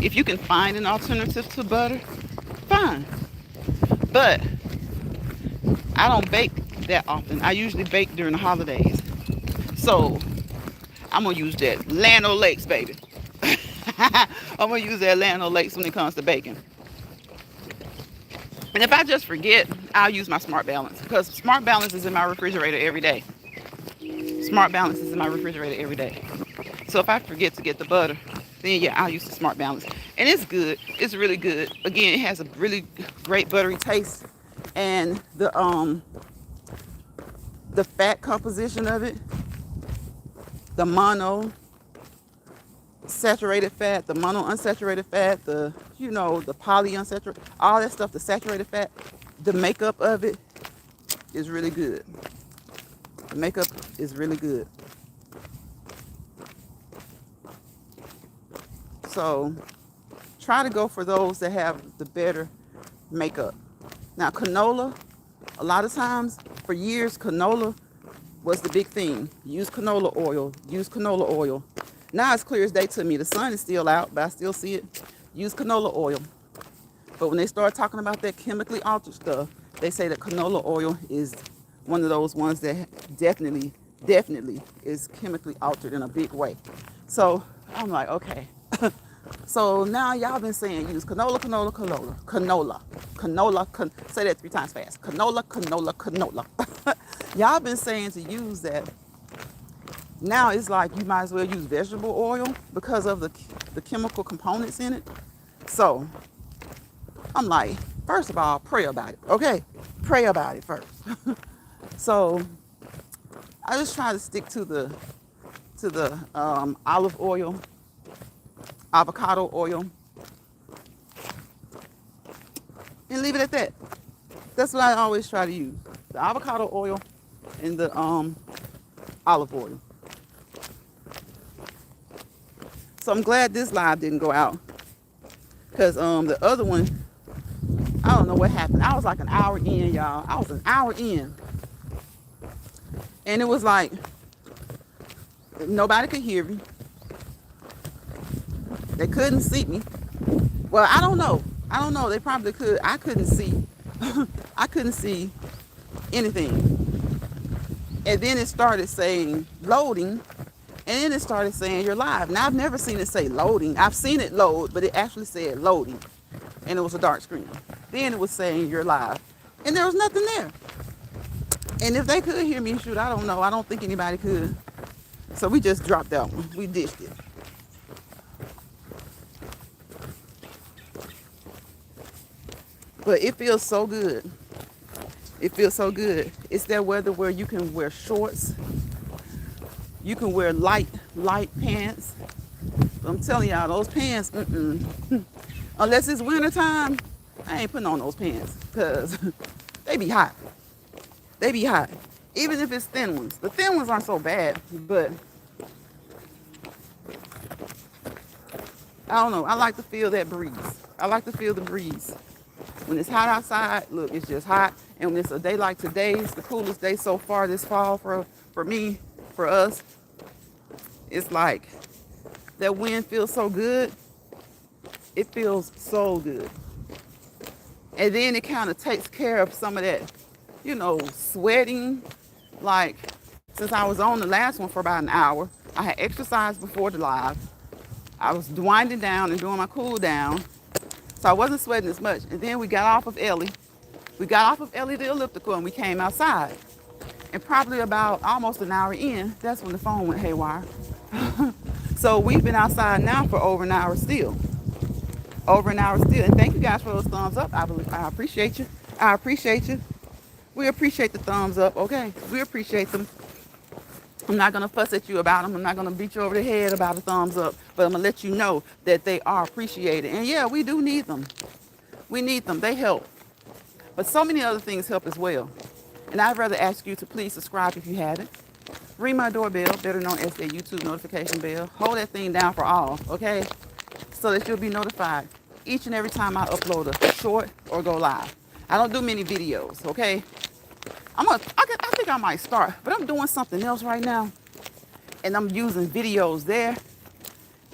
if you can find an alternative to butter, fine. But I don't bake that often. I usually bake during the holidays. So I'm going to use that Lano Lakes, baby. I'm going to use that Lano Lakes when it comes to baking. And if I just forget, I'll use my Smart Balance, because Smart Balance is in my refrigerator every day. Smart Balance is in my refrigerator every day. So if I forget to get the butter, then yeah, I'll use the Smart Balance. And it's good. It's really good. Again, it has a really great buttery taste. And the fat composition of it, the mono saturated fat, the mono unsaturated fat, the poly unsaturated, all that stuff, the saturated fat, the makeup of it is really good. The makeup is really good. So try to go for those that have the better makeup. Now canola, a lot of times, for years, canola was the big thing. Use canola oil. Now it's clear as day to me. The sun is still out, but I still see it. Use canola oil. But when they start talking about that chemically altered stuff, they say that canola oil is one of those ones that definitely is chemically altered in a big way. So I'm like, okay. So now y'all been saying use canola. Say that 3 times fast. Canola. Y'all been saying to use that. Now it's like you might as well use vegetable oil because of the chemical components in it. So I'm like, first of all, pray about it. Okay? Pray about it first. So I just try to stick to the olive oil, avocado oil, and leave it at that. That's what I always try to use. The avocado oil and the olive oil. So I'm glad this live didn't go out. Because the other one, I don't know what happened. I was like an hour in, y'all. I was an hour in. And it was like, nobody could hear me. They couldn't see me. Well, I don't know. They probably could. I couldn't see. I couldn't see anything. And then it started saying loading. And then it started saying you're live. Now, I've never seen it say loading. I've seen it load, but it actually said loading. And it was a dark screen. Then it was saying you're live. And there was nothing there. And if they could hear me, shoot, I don't know. I don't think anybody could. So we just dropped that one. We ditched it. But it feels so good. It feels so good. It's that weather where you can wear shorts. You can wear light pants. I'm telling y'all, those pants, unless it's winter time, I ain't putting on those pants because they be hot. They be hot. Even if it's thin ones. The thin ones aren't so bad, but I don't know. I like to feel that breeze. I like to feel the breeze. When it's hot outside, look, it's just hot. And when it's a day like today, it's the coolest day so far this fall for me, for us. It's like that wind feels so good. It feels so good. And then it kind of takes care of some of that, sweating. Like, since I was on the last one for about an hour, I had exercised before the live. I was winding down and doing my cool down. So I wasn't sweating as much. And then we got off of Ellie. We got off of Ellie the elliptical and we came outside. And probably about almost an hour in, that's when the phone went haywire. So we've been outside now for over an hour still. Over an hour still. And thank you guys for those thumbs up. I appreciate you. I appreciate you. We appreciate the thumbs up, okay? We appreciate them. I'm not going to fuss at you about them. I'm not going to beat you over the head about the thumbs up. But I'm going to let you know that they are appreciated. And yeah, we do need them. We need them. They help. But so many other things help as well. And I'd rather ask you to please subscribe if you haven't. Ring my doorbell, better known as the YouTube notification bell. Hold that thing down for all, okay? So that you'll be notified each and every time I upload a short or go live. I don't do many videos, okay? I think I might start, but I'm doing something else right now. And I'm using videos there.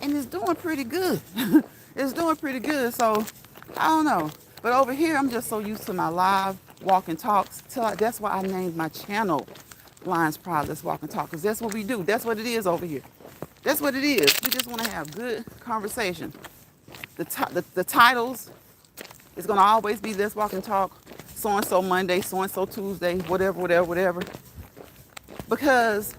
And it's doing pretty good. It's doing pretty good, so I don't know. But over here, I'm just so used to my live walk and talks. That's why I named my channel Lions Pride, Let's Walk and Talk, because that's what we do. That's what it is over here. That's what it is. We just want to have good conversation. The titles is going to always be Let's Walk and Talk, so-and-so Monday, so-and-so Tuesday, whatever. Because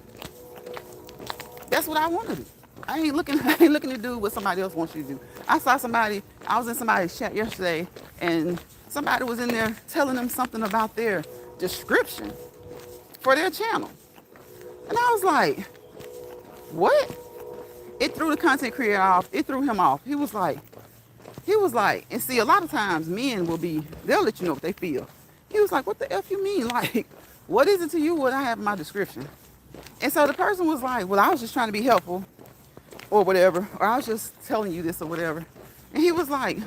that's what I want to do. I ain't looking to do what somebody else wants you to do. I was in somebody's chat yesterday, and somebody was in there telling them something about their description for their channel. And I was like, what? It threw the content creator off. It threw him off. He was like, and see, a lot of times men they'll let you know what they feel. He was like, what the F you mean? Like, what is it to you what I have in my description? And so the person was like, well, I was just trying to be helpful or whatever, or I was just telling you this or whatever. And he was like,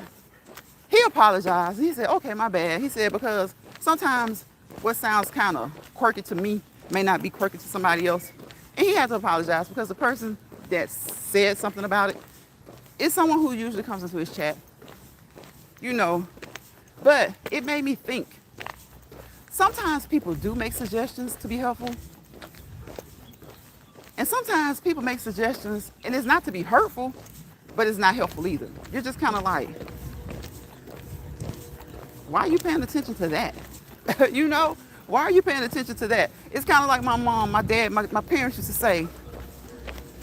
he apologized. He said, okay, my bad. He said, because sometimes what sounds kind of quirky to me may not be quirky to somebody else. And he had to apologize because the person that said something about it is someone who usually comes into his chat, But it made me think. Sometimes people do make suggestions to be helpful. And sometimes people make suggestions, and it's not to be hurtful. but it's not helpful either. You're just kind of like, why are you paying attention to that? You know, why are you paying attention to that? It's kind of like my mom, my dad, my parents used to say,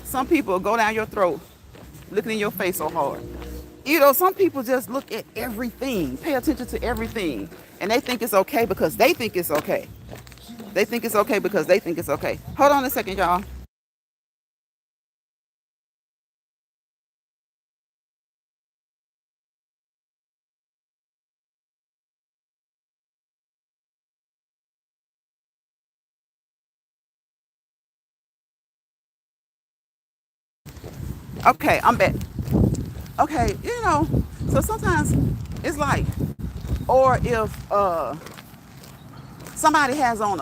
some people go down your throat looking in your face so hard. You know, some people just look at everything, pay attention to everything, and they think it's okay because they think it's okay. They think it's okay because they think it's okay. Hold on a second, y'all. Okay, I'm back. Okay, you know, so sometimes it's like, or if somebody has on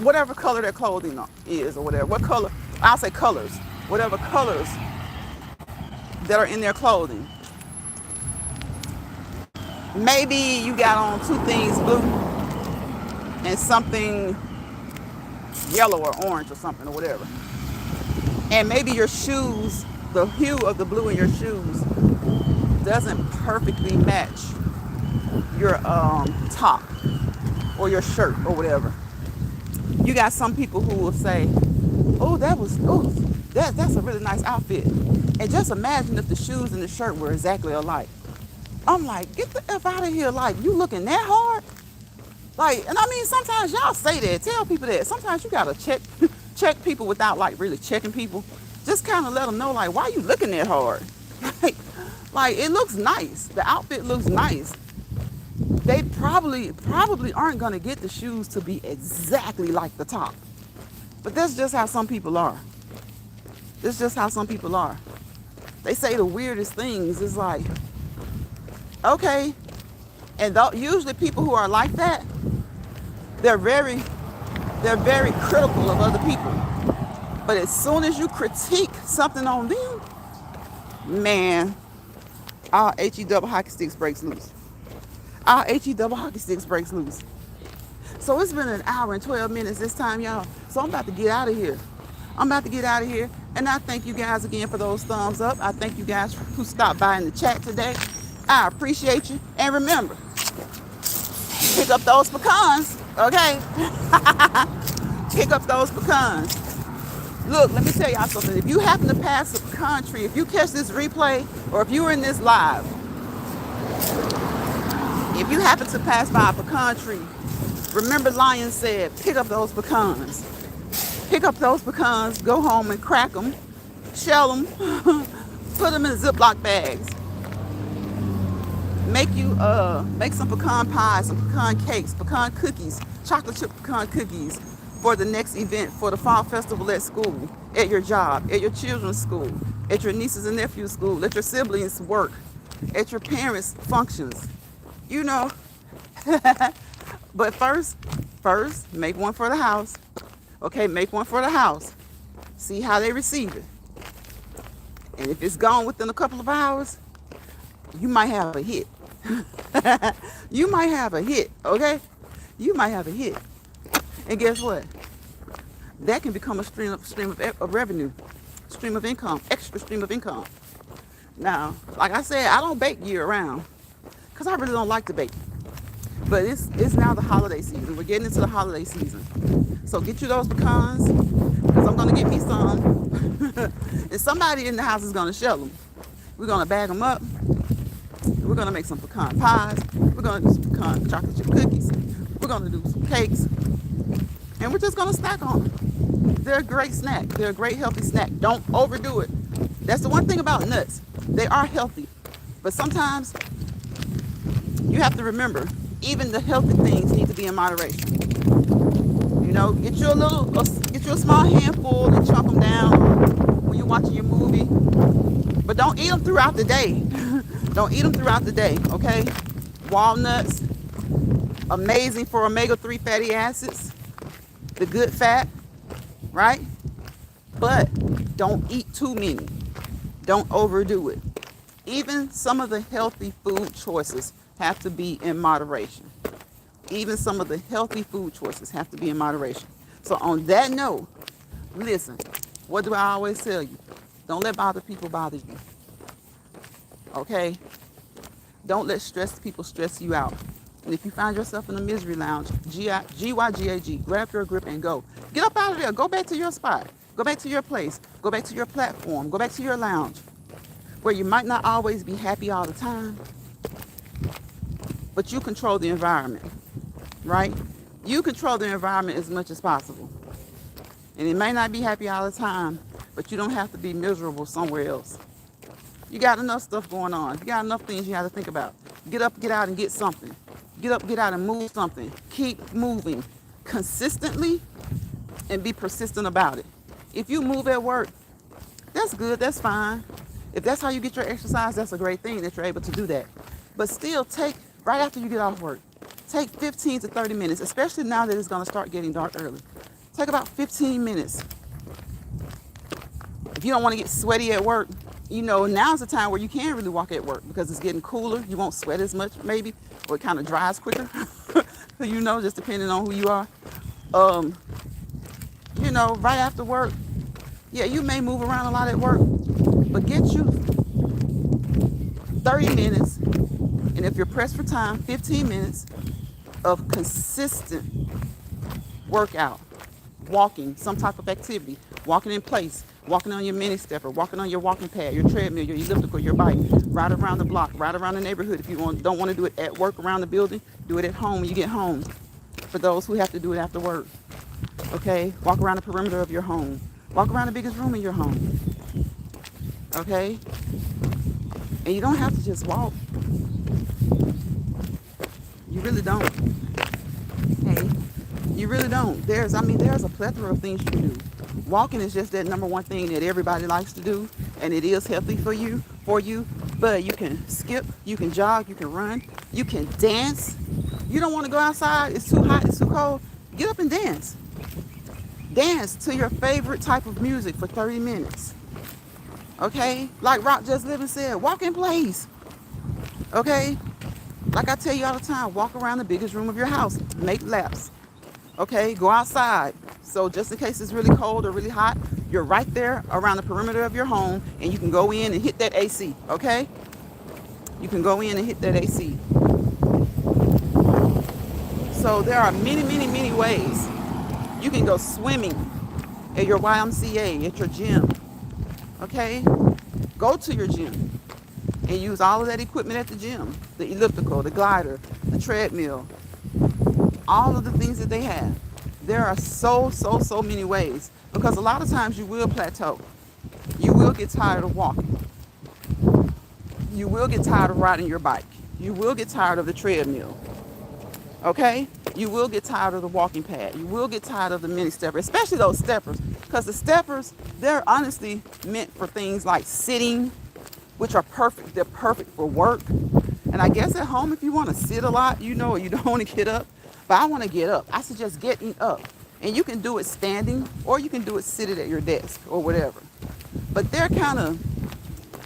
whatever color their clothing is, or whatever, what color, I'll say colors, whatever colors that are in their clothing. Maybe you got on two things blue and something yellow or orange or something or whatever. And maybe your shoes, the hue of the blue in your shoes doesn't perfectly match your top or your shirt or whatever. You got some people who will say, oh, that's a really nice outfit. And just imagine if the shoes and the shirt were exactly alike. I'm like, get the F out of here. Like, you looking that hard? Like, and I mean, sometimes y'all say that, tell people that. Sometimes you gotta check people without like really checking people. Just kind of let them know, like, why you looking that hard? like it looks nice. The outfit looks nice. They probably aren't gonna get the shoes to be exactly like the top. But that's just how some people are. That's just how some people are. They say the weirdest things. It's like, okay, and usually people who are like that, they're very critical of other people. But as soon as you critique something on them, man, our HE double hockey sticks breaks loose. Our HE double hockey sticks breaks loose. So it's been an hour and 12 minutes this time, y'all. So I'm about to get out of here. And I thank you guys again for those thumbs up. I thank you guys who stopped by in the chat today. I appreciate you. And remember, pick up those pecans, okay? Pick up those pecans. Look, let me tell y'all something. If you happen to pass a pecan tree, if you catch this replay, or if you were in this live, if you happen to pass by a pecan tree, remember Lion said, pick up those pecans. Pick up those pecans, go home and crack them, shell them, put them in Ziploc bags. Make some pecan pies, some pecan cakes, pecan cookies, chocolate chip pecan cookies for the next event, for the fall festival at school, at your job, at your children's school, at your nieces and nephews' school, at your siblings' work, at your parents' functions. You know. But first, make one for the house. Okay, make one for the house. See how they receive it. And if it's gone within a couple of hours, you might have a hit. You might have a hit, okay? You might have a hit. And guess what? That can become a stream of revenue, stream of income, extra stream of income. Now, like I said, I don't bake year round because I really don't like to bake. But it's now the holiday season. We're getting into the holiday season. So get you those pecans because I'm going to get me some. And somebody in the house is going to shell them. We're going to bag them up. We're going to make some pecan pies. We're going to do some pecan chocolate chip cookies. We're going to do some cakes. And we're just going to snack on them. They're a great snack. They're a great healthy snack. Don't overdo it. That's the one thing about nuts. They are healthy. But sometimes you have to remember, even the healthy things need to be in moderation. You know, get you a small handful and chunk them down when you're watching your movie. But don't eat them throughout the day. Don't eat them throughout the day, okay? Walnuts, amazing for omega-3 fatty acids, the good fat, right? But don't eat too many. Don't overdo it. Even some of the healthy food choices have to be in moderation. Even some of the healthy food choices have to be in moderation. So on that note, listen, what do I always tell you? Don't let bothered people bother you. Okay? Don't let stressed people stress you out. And if you find yourself in a misery lounge, G-Y-G-A-G, grab your grip and go. Get up out of there. Go back to your spot. Go back to your place. Go back to your platform. Go back to your lounge, where you might not always be happy all the time, but you control the environment, right? You control the environment as much as possible. And it may not be happy all the time, but you don't have to be miserable somewhere else. You got enough stuff going on. You got enough things you have to think about. Get up, get out, and get something. Get up, get out, and move something. Keep moving consistently and be persistent about it. If you move at work, that's good, that's fine. If that's how you get your exercise, that's a great thing that you're able to do that. But still, take, right after you get off work, take 15 to 30 minutes, especially now that it's going to start getting dark early. Take about 15 minutes. If you don't want to get sweaty at work, you know, now's the time where you can really walk at work because it's getting cooler. You won't sweat as much, maybe, or it kind of dries quicker, you know, just depending on who you are. You know, right after work, yeah, you may move around a lot at work, but get you 30 minutes, and if you're pressed for time, 15 minutes of consistent workout, walking, some type of activity, walking in place, walking on your mini stepper, walking on your walking pad, your treadmill, your elliptical, your bike, ride around the block, ride around the neighborhood. If you don't want to do it at work around the building, do it at home when you get home. For those who have to do it after work, okay? Walk around the perimeter of your home. Walk around the biggest room in your home, okay? And you don't have to just walk. You really don't. Okay? You really don't. There's a plethora of things you can do. Walking is just that number one thing that everybody likes to do, and it is healthy for you. But you can skip, you can jog, you can run, you can dance. You don't want to go outside, it's too hot, it's too cold. Get up and dance. Dance to your favorite type of music for 30 minutes. Okay? Like Rock Just Living said, walk in place. Okay? Like I tell you all the time, walk around the biggest room of your house. Make laps. Okay? Go outside. So just in case it's really cold or really hot, you're right there around the perimeter of your home, and you can go in and hit that AC. Okay? You can go in and hit that AC. So there are many, many, many ways. You can go swimming at your YMCA, at your gym. Okay? Go to your gym and use all of that equipment at the gym. The elliptical, the glider, the treadmill, all of the things that they have. There are so many ways, because a lot of times you will plateau. You will get tired of walking. You will get tired of riding your bike. You will get tired of the treadmill. Okay? You will get tired of the walking pad. You will get tired of the mini stepper, especially those steppers, because the steppers, they're honestly meant for things like sitting, which are perfect. They're perfect for work. And I guess at home, if you want to sit a lot, you know, you don't want to get up. But I want to get up. I suggest getting up. And you can do it standing, or you can do it seated at your desk or whatever. But they're kind of,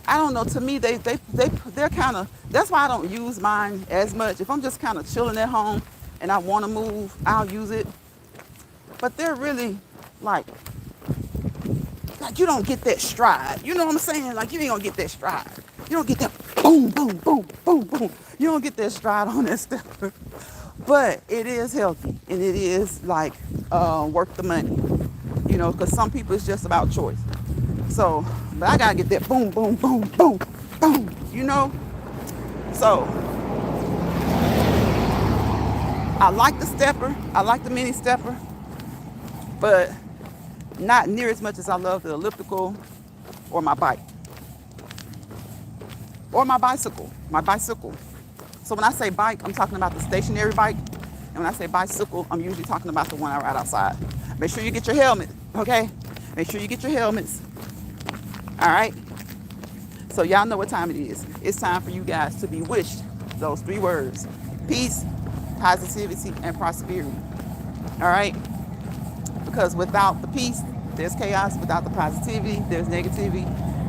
I don't know, to me, they're kind of, that's why I don't use mine as much. If I'm just kind of chilling at home and I want to move, I'll use it. But they're really like you don't get that stride. You know what I'm saying? Like, you ain't gonna get that stride. You don't get that boom, boom, boom, boom, boom. You don't get that stride on that stepper. But it is healthy, and it is like worth the money. You know, because some people it's just about choice. So, but I gotta get that boom, boom, boom, boom, boom. You know? So, I like the stepper. I like the mini stepper. But not near as much as I love the elliptical or my bike. Or my bicycle. So when I say bike, I'm talking about the stationary bike. And when I say bicycle, I'm usually talking about the one I ride outside. Make sure you get your helmet, okay? Make sure you get your helmets. All right? So y'all know what time it is. It's time for you guys to be wished those 3 words: peace, positivity, and prosperity. All right? Because without the peace, there's chaos. Without the positivity, there's negativity.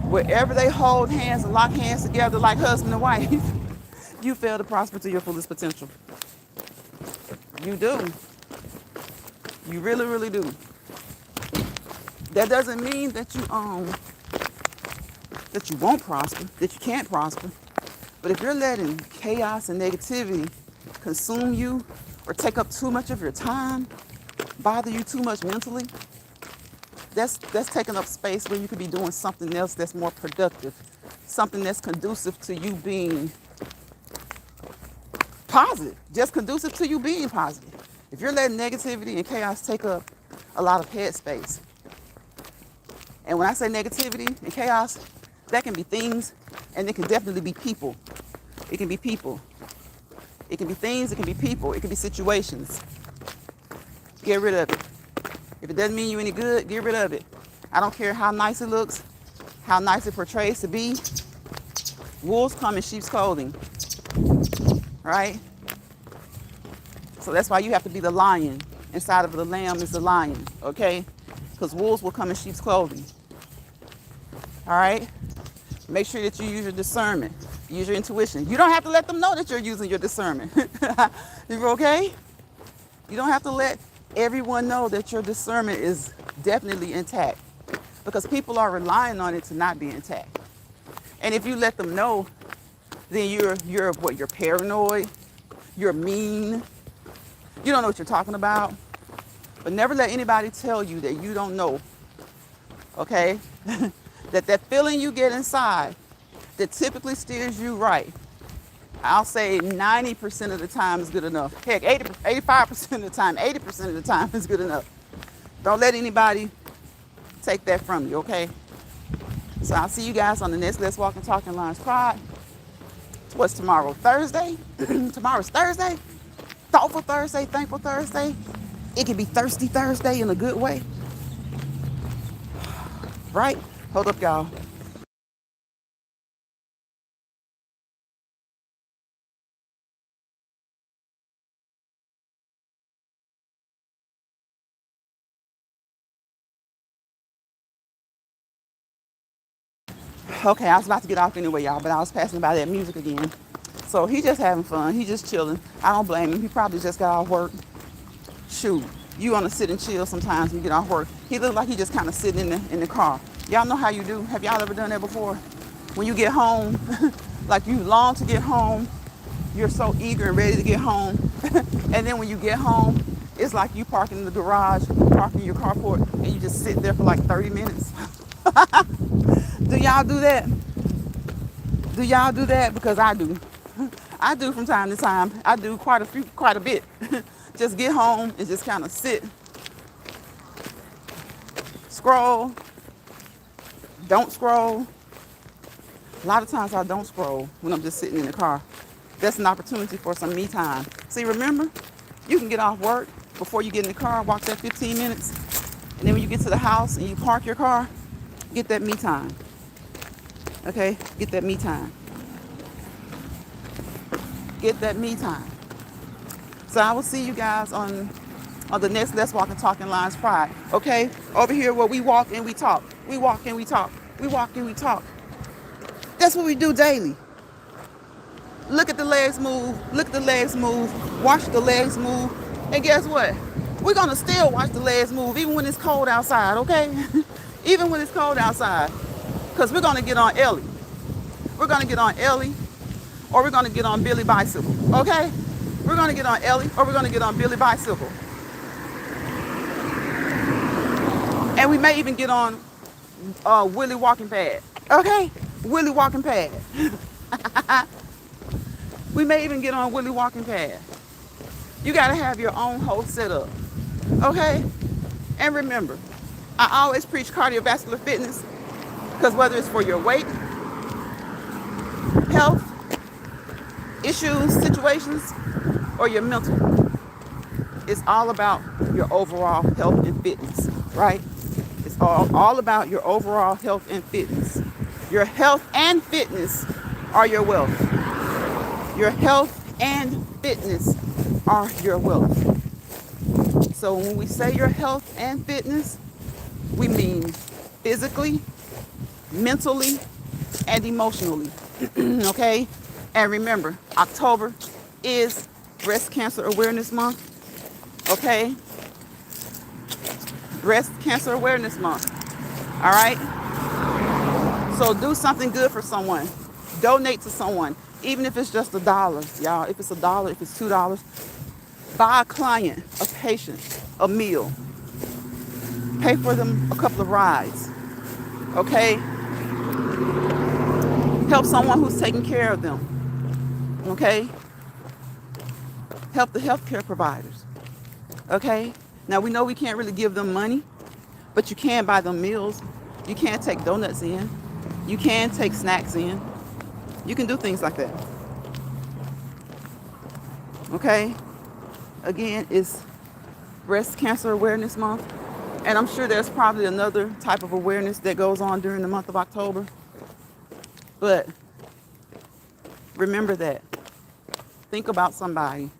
Wherever they hold hands and lock hands together like husband and wife, you fail to prosper to your fullest potential. You do. You really, really do. That doesn't mean that you that you won't prosper, that you can't prosper. But if you're letting chaos and negativity consume you or take up too much of your time, bother you too much mentally, that's taking up space where you could be doing something else that's more productive, something that's conducive to you being positive, just conducive to you being positive. If you're letting negativity and chaos take up a lot of head space, and when I say negativity and chaos, that can be things, and it can definitely be people. It can be people. It can be things, it can be people, it can be situations. Get rid of it. If it doesn't mean you any good, get rid of it. I don't care how nice it looks, how nice it portrays to be. Wolves come in sheep's clothing, right? So that's why you have to be the lion. Inside of the lamb is the lion, okay? Because wolves will come in sheep's clothing. All right? Make sure that you use your discernment. Use your intuition. You don't have to let them know that you're using your discernment. You're okay? You don't have to let everyone know that your discernment is definitely intact, because people are relying on it to not be intact. And if you let them know, then you're what? You're paranoid. You're mean. You don't know what you're talking about. But never let anybody tell you that you don't know. Okay? that feeling you get inside that typically steers you right, I'll say 90% of the time is good enough. Heck, 85% of the time, 80% of the time is good enough. Don't let anybody take that from you, okay? So I'll see you guys on the next Let's Walk and Talk in Lines Pod. What's tomorrow? Thursday? Tomorrow's Thursday? Thoughtful Thursday, Thankful Thursday. It can be Thirsty Thursday in a good way. Right? Hold up, y'all. Okay, I was about to get off anyway, y'all, but I was passing by that music again. So he just having fun. He just chilling. I don't blame him. He probably just got off work. Shoot, you want to sit and chill sometimes when you get off work. He looked like he just kind of sitting in the car. Y'all know how you do. Have y'all ever done that before? When you get home, like you long to get home, you're so eager and ready to get home. And then when you get home, it's like you parking in the garage, parking your carport, and you just sit there for like 30 minutes. Do y'all do that? Do y'all do that? Because I do. I do from time to time. I do quite a bit. Just get home and just kind of sit, scroll, don't scroll. A lot of times I don't scroll when I'm just sitting in the car. That's an opportunity for some me time. See, remember, you can get off work before you get in the car, walk that 15 minutes, and then when you get to the house and you park your car, get that me time. Okay? Get that me time. Get that me time. So I will see you guys on the next Let's Walk and Talk in Lines Pride. Okay? Over here where we walk and we talk. We walk and we talk. We walk and we talk. That's what we do daily. Look at the legs move. Look at the legs move. Watch the legs move. And guess what? We're going to still watch the legs move even when it's cold outside, okay? Even when it's cold outside. Because we're going to get on Ellie. We're going to get on Ellie, or we're going to get on Billy Bicycle, okay? We're going to get on Ellie, or we're going to get on Billy Bicycle. And we may even get on Willie Walking Pad, okay? Willie Walking Pad. We may even get on Willie Walking Pad. You got to have your own whole setup, okay? And remember, I always preach cardiovascular fitness, because whether it's for your weight, health, issues, situations, or your mental, it's all about your overall health and fitness, right? It's all about your overall health and fitness. Your health and fitness are your wealth. Your health and fitness are your wealth. So when we say your health and fitness, we mean physically, mentally, and emotionally. Okay? And remember, October is Breast Cancer Awareness Month. Okay? Breast Cancer Awareness Month. All right? So do something good for someone. Donate to someone, even if it's just $1, y'all. If it's $1, if it's $2, buy a client, a patient, a meal. Pay for them a couple of rides. Okay? Help someone who's taking care of them. Okay? Help the healthcare providers. Okay? Now we know we can't really give them money, but you can buy them meals. You can take donuts in. You can take snacks in. You can do things like that. Okay? Again, it's Breast Cancer Awareness Month. And I'm sure there's probably another type of awareness that goes on during the month of October. But remember that. Think about somebody.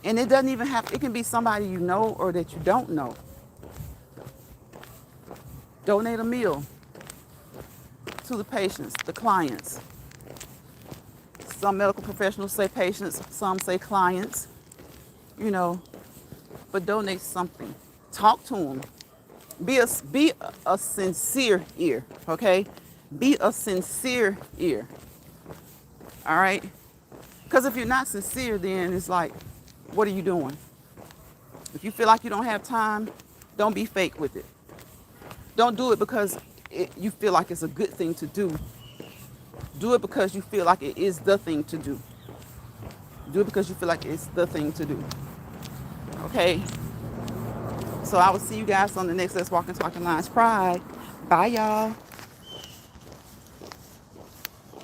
And it doesn't even have, it can be somebody you know or that you don't know. Donate a meal to the patients, the clients. Some medical professionals say patients, some say clients, you know, but donate something. Talk to them. Be a sincere ear, okay? Be a sincere ear, all right? Because if you're not sincere, then it's like, what are you doing? If you feel like you don't have time, don't be fake with it. Don't do it because you feel like it's a good thing to do. Do it because you feel like it is the thing to do. Do it because you feel like it's the thing to do. Okay? So I will see you guys on the next Let's Walk and Talk in Lines Pride. Bye, y'all.